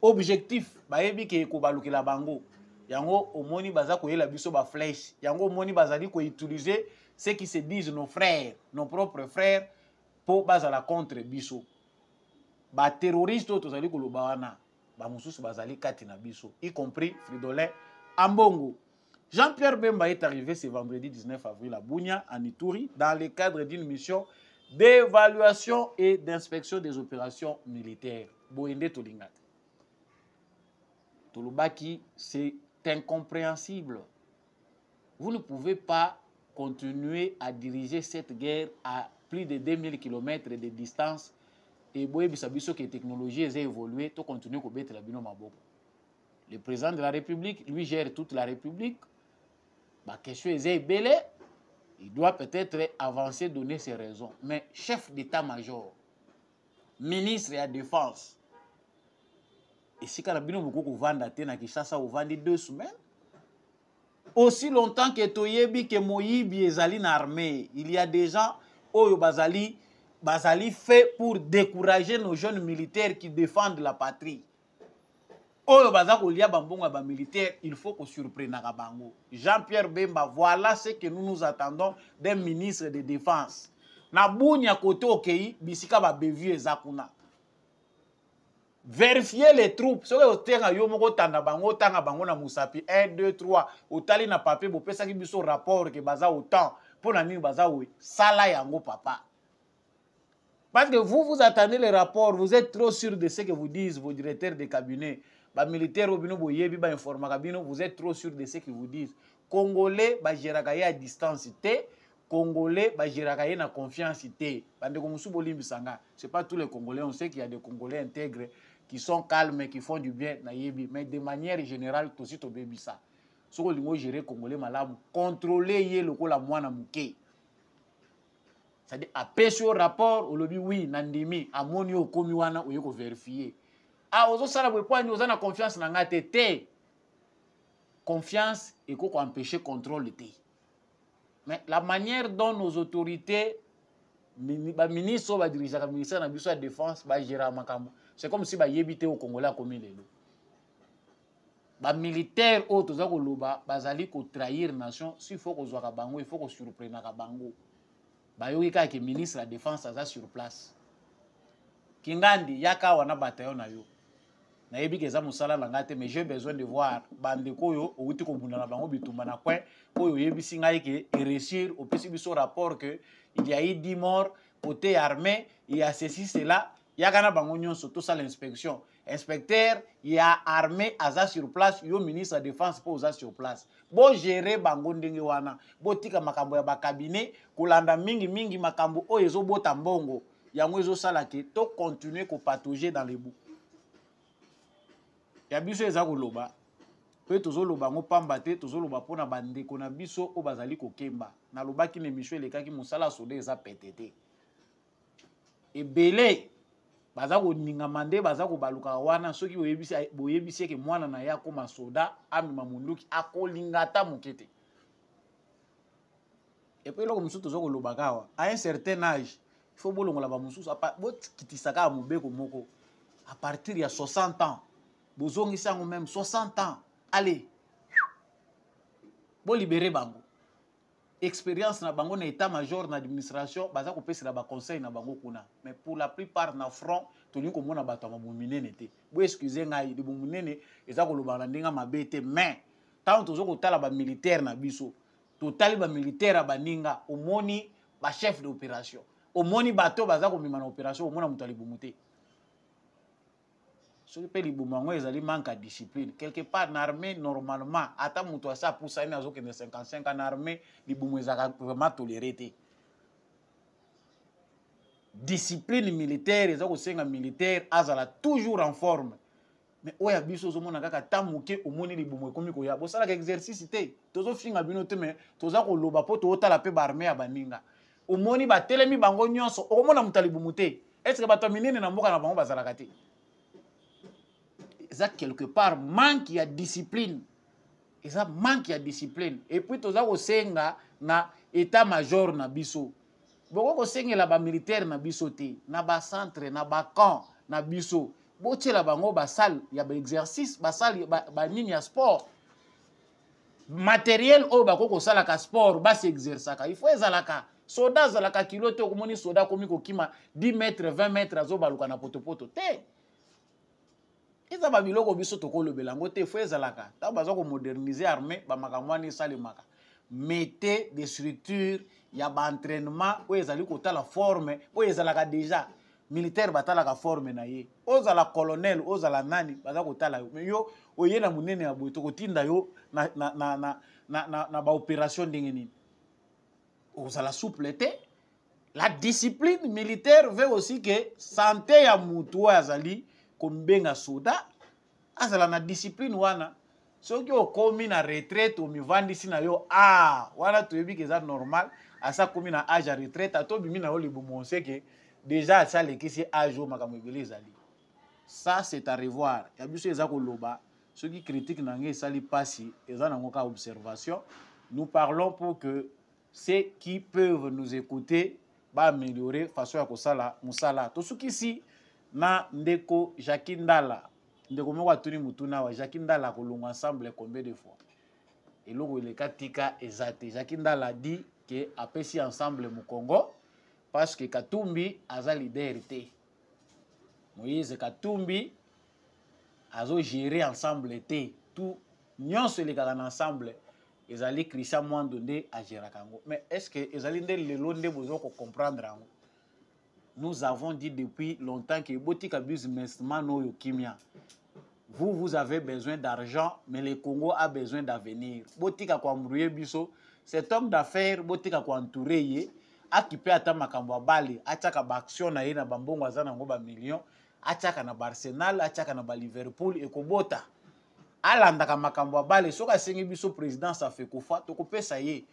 objectif. Bayebi ke kobaluki la bango. Yango omoni baza ko yela biso ba flèche. Yango omoni bazali ko utiliser ceux qui se disent nos frères, nos propres frères pour bazala contre biso. Ba terroristes tozali ko lobawana. Ba mususu bazali kati na biso, y compris Fridolin Ambongo. Jean-Pierre Bemba est arrivé ce vendredi 19 avril à Bunia, en Ituri, dans le cadre d'une mission d'évaluation et d'inspection des opérations militaires. Boende Tolingate. Tolobaki, c'est incompréhensible. Vous ne pouvez pas continuer à diriger cette guerre à plus de 2000 km de distance et boye bisabiso que les technologies ont évolué, tout continue à battre la bino maboko. Le président de la République, lui, gère toute la République. La question est belé. Il doit peut-être avancer, donner ses raisons. Mais chef d'état-major, ministre de la Défense, et si quand on a beaucoup vendu à Kinshasa, on vend 2 semaines, aussi longtemps que toyebi que moyibi ezali na armée, il y a des gens oyo bazali fait pour décourager nos jeunes militaires qui défendent la patrie. Oyo baza kolia bambonga ba militaire, il faut qu'on surprenne na bango. Jean-Pierre Bemba, voilà ce que nous attendons d'un ministre de défense. Na bunya kote okei bisika ba bevu ezakuna. Vérifier les troupes. Ce que otenga yo moko tanda bango na musapi 1 2 3 otali na papier bo pesa ki biso rapport que baza autant pour na nini baza we sala yango papa. Parce que vous attendez les rapports, vous êtes trop sûr de ce que vous disent vos directeurs de cabinet. Ba militaire obino boyebi ba informa bino, vous êtes trop sûr de ce qu'ils vous disent. Congolais ba geraka à distance té, Congolais ba geraka na confiance té. Bande ko musu bolimbi sanga. C'est pas tous les Congolais, on sait qu'il y a des Congolais intègres qui sont calmes et qui font du bien na yebi, mais de manière générale aussi to bebi ça. Soko lingo gérer Congolais malamu, contrôler ye lokola mwana muke. C'est-à-dire à pêcher au rapport, au lobby oui, nandimi, à moni au komi wana ou yoko vérifier. Ah, aux autres, nous avons confiance dans la tête. Confiance et qu'on empêche contrôle de thé. Mais la manière dont nos autorités, les ministres, les dirigeants, les ministères de la défense, c'est comme si ils habitaient au Congolais comme il est. Les militaires, autres, ils ont trahir la nation. S'il faut qu'on soit bango, il faut qu'on surprenne la bango. Il y a des ministres de la défense sur place. Kingandi, yaka wana bataillon na yo. Na yebi keza musala na ngate, mais j'ai besoin de voir bandeko yo outi ko bunda na bango bitumba na kwen oyo yebi singai ke réussir au petit biso rapport que il y a eu 10 morts côté armée, il y a ceci cela, yaka na bango nyonso to ça l'inspection. Inspecteur, il y a armée aza sur place, yo ministre de défense pour aza sur place. Bo gérer bango ndenge wana, bo tika makambo ya ba cabinet, kolanda mingi makambo oyo ezo bota mbongo. Yango ezo sala ke to continuer ko patauger dans les bouts. Ya biso eza koloba pe tozoloba ngo pamba te tozoloba pona bandeko na biso o bazali kokemba na lobaki ne misho elekaki musala soda eza petete ebele baza ko ninga mande baza ko baluka wana soki boyebisi ke mwana na ya koma soda amima munduki akolingata mokete et puis loko musu tozoloba kawa à un certain âge il faut bolongola ba musu bo kitisaka mobeko moko à partir ya 60 ans bozongi sango même 60 ans. Allez. Bon libérer bango. Expérience na bango na état-major na administration, baza ko pesa ba conseil na bango kuna. Mais pour la plupart na front, toni ko mona bato ma bominene te. Bo excusez ngai de bominene eza ko lobana ndinga mabete, mais tant tozo ko tala ba militaire na biso. Total ba militaire baninga omoni ba chef d'opération. Omoni bato baza ko mima na opération omona mutali bumute. Ce qui peut les boumango, ils ont manque de discipline. Quelque part, dans l'armée, normalement, attends, moutou ça pour ça, il y a 55 ans en armée, les boumango, ils ont vraiment toléré. Discipline militaire, ils ont aussi un militaire, ils sont toujours en forme. Mais où y a biso zo mona kaka tamuke omoni li boumango comme ko ya. Bo sala ka exercice té. Tozo finga bino te mais toza ko loba po to otala pe ba armée ya baninga. Omoni ba telemi bango nyonso, omona mutali bumuté. Est-ce que ba to minene na mboka na bango bazala kate? Ça quelque part manque de discipline. Et ça manque de discipline. Et puis tout ça senga na état-major na biso. Boko ko senga la ba militaire na biso te, na ba centre, na ba camp na biso. Bo tshela bango ba salle ya ba exercice, ba salle ba nini ya sport. Matériel o ba ko sala ka sport, ba se exercer ka. Il faut ezalaka. Soda zalaka kilote ko moni soda komi ko kima 10 mètres, 20 mètres azo baluka na poto te. Ils ont biloko biso tokolo belango te fo ezalaka ta baza ko moderniser armée ba makamwani salimaka mettez des structures ya ba entraînement o ezali ko tala forme o ezalaka déjà militaire batala ka forme na ye ozala colonel ozala nani baza ko tala yo oyena munene ya boto ko tinda yo na ba opération ndenge nini ozala souple te. La discipline militaire veut aussi que santé ya mutu azali kombenga soda azala na discipline wana soki okomi na retraite omivandisi na yo wana toyebi ke eza normal asa komi na âge ya retraite atobimi na yo libumu oseke déjà asalekisi âge o makambo ebele ezali ça c'est à revoir ya biso eza koloba ceux qui critiquent n'angé sali passi et ça n'a aucune observation. Nous parlons pour que ceux qui peuvent nous écouter va améliorer façon à kosala musala. Tout ce qui ici na ndeko Jakindala ndeko moko atuni mutuna wa Jakindala kolonga ensemble combien de fois et logo le katika ezate Jakindala dit que apesi ensemble mu Congo parce que Katumbi aza leader té Moïse Katumbi azo gérer ensemble té tout nyonso le kala ensemble ezali Christian Mwandonde a gérer kango mais est-ce que ezali nde le londe bozo ko comprendre ango. Nous avons dit depuis longtemps que botika businessman oyo kimia. Vous avez besoin d'argent, mais le Congo a besoin d'avenir. Botika kwa mbrouye biso, cet homme d'affaires botika kwa entouré ye, akipe ata makambo abali, ataka ba action na ye na bambongo azana ngo ba million, ataka na Arsenal, ataka na ba Liverpool et kobota. Alandaka makambo abali, soka sengi biso président sa fait kofa, to kopesa ye.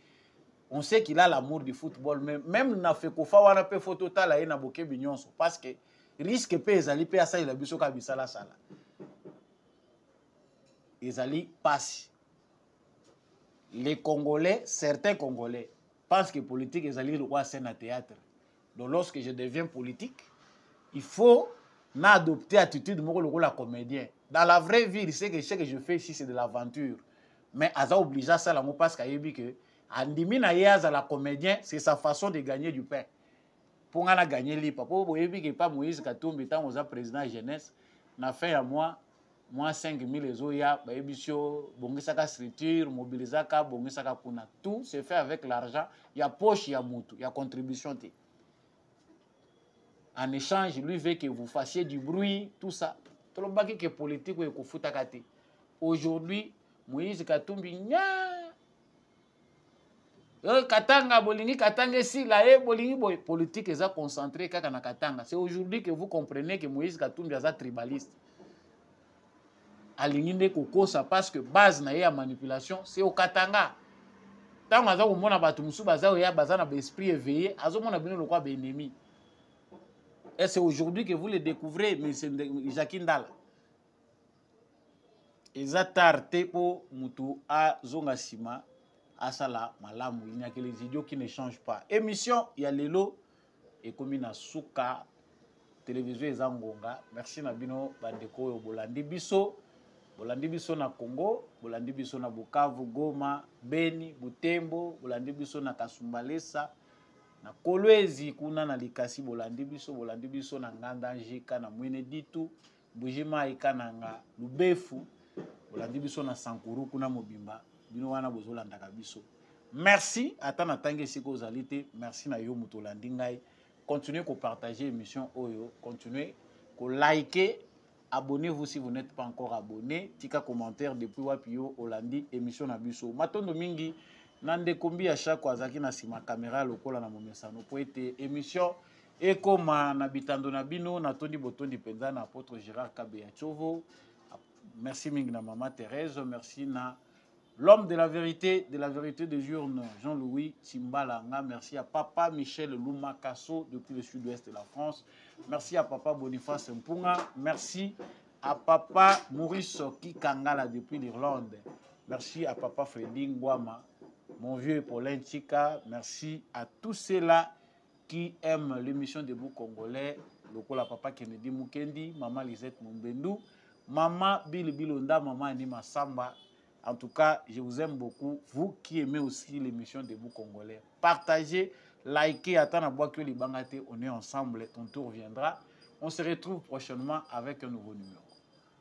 On sait qu'il a l'amour du football, mais même na fait kofa wana pe photo tala ye na boke binyonso parce que risque pe ezali pe asa ila biso ka bisala sala. Ezali passe. Les Congolais, certains Congolais pensent que politique ezali le roi scène à théâtre. Donc lorsque je deviens politique, il faut adopter attitude moko le rôle à comédien. Dans la vraie vie, il sait que ce que je fais ici c'est de l'aventure. Mais aza obligé à ça la parce qu'il dit que andimi na yaza la comédien, c'est sa façon de gagner du pain. Pour gagner lipa. Pour vous que pas Moïse Katumbi tant aux président jeunesse, na fin à moi 5 000 ezoya, baebisio, bongisaka structure, mobilisaka, bongisaka kuna. Tout se fait avec l'argent. Il y a poche, il y a moutou, il y a contribution. En échange, lui veut que vous fassiez du bruit, tout ça. Tout le monde qui est politique ou est aujourd'hui, Moïse Katumbi, Katanga, Bolingi, Katanga, si la Bolingi, politique est concentrée na Katanga. C'est aujourd'hui que vous comprenez que Moïse Katumbi est tribaliste. Alinginde kokosa parce que base na ya manipulation c'est au Katanga. Tant aza ko mona batu musu baza ya bazana ba esprit éveillé, azo mona bino le quoi ba ennemi. Et c'est aujourd'hui que vous le découvrez mais c'est Jakindala. Eza tarte po mutu a zonga sima asala malamu, il n'y a que les idiots qui ne changent pas. Émission ya lelo et comme na suka télévision ezangonga. Merci na bino bandeko yo bolandi biso. Bolandi biso na Congo, bolandi biso na Bukavu, Goma, Beni, Butembo, bolandi biso na Kasumbalesa, na Kolwezi kuna na Likasi, bolandi biso na Nganda Njika na Mwene Ditu, Bujima ikana nga Lubefu, bolandi biso na Sankuru kuna Mobimba, bino wana bozolandaka biso. Merci, atana tange siko zalite, merci na yo mutolandi ngai. Continuez à partager l'émission Oyo, continuez à liker. Abonnez-vous si vous n'êtes pas encore abonné. Tika commentaire depuis Wapio Olandi émission Nabiso. Matondo mingi nande kombi à chaque fois zaki na sima caméra lokola na momesano po ete émission ekoma na bitando na bino na tondi botondi penza na apôtre Gérard Kabeya Tchovo. Merci mingi na maman Thérèse, merci na l'homme de la vérité des urnes Jean-Louis Timbalanga, merci à papa Michel Loumakasso depuis le sud-ouest de la France. Merci à papa Boniface Mpunga. Merci à papa Maurice Kikangala depuis l'Irlande. Merci à papa Freddy Ngwama, mon vieux Paulin Chika. Merci à tous ceux-là qui aiment l'émission de Debout Congolais. Lokola papa Kennedy Mukendi, maman Lisette Mumbendu, maman Billy Bilonda, maman Anima Samba. En tout cas, je vous aime beaucoup. Vous qui aimez aussi l'émission Debout Congolais. Partagez. Likez, attendez à boire que les bangatés, on est ensemble, ton tour viendra. On se retrouve prochainement avec un nouveau numéro.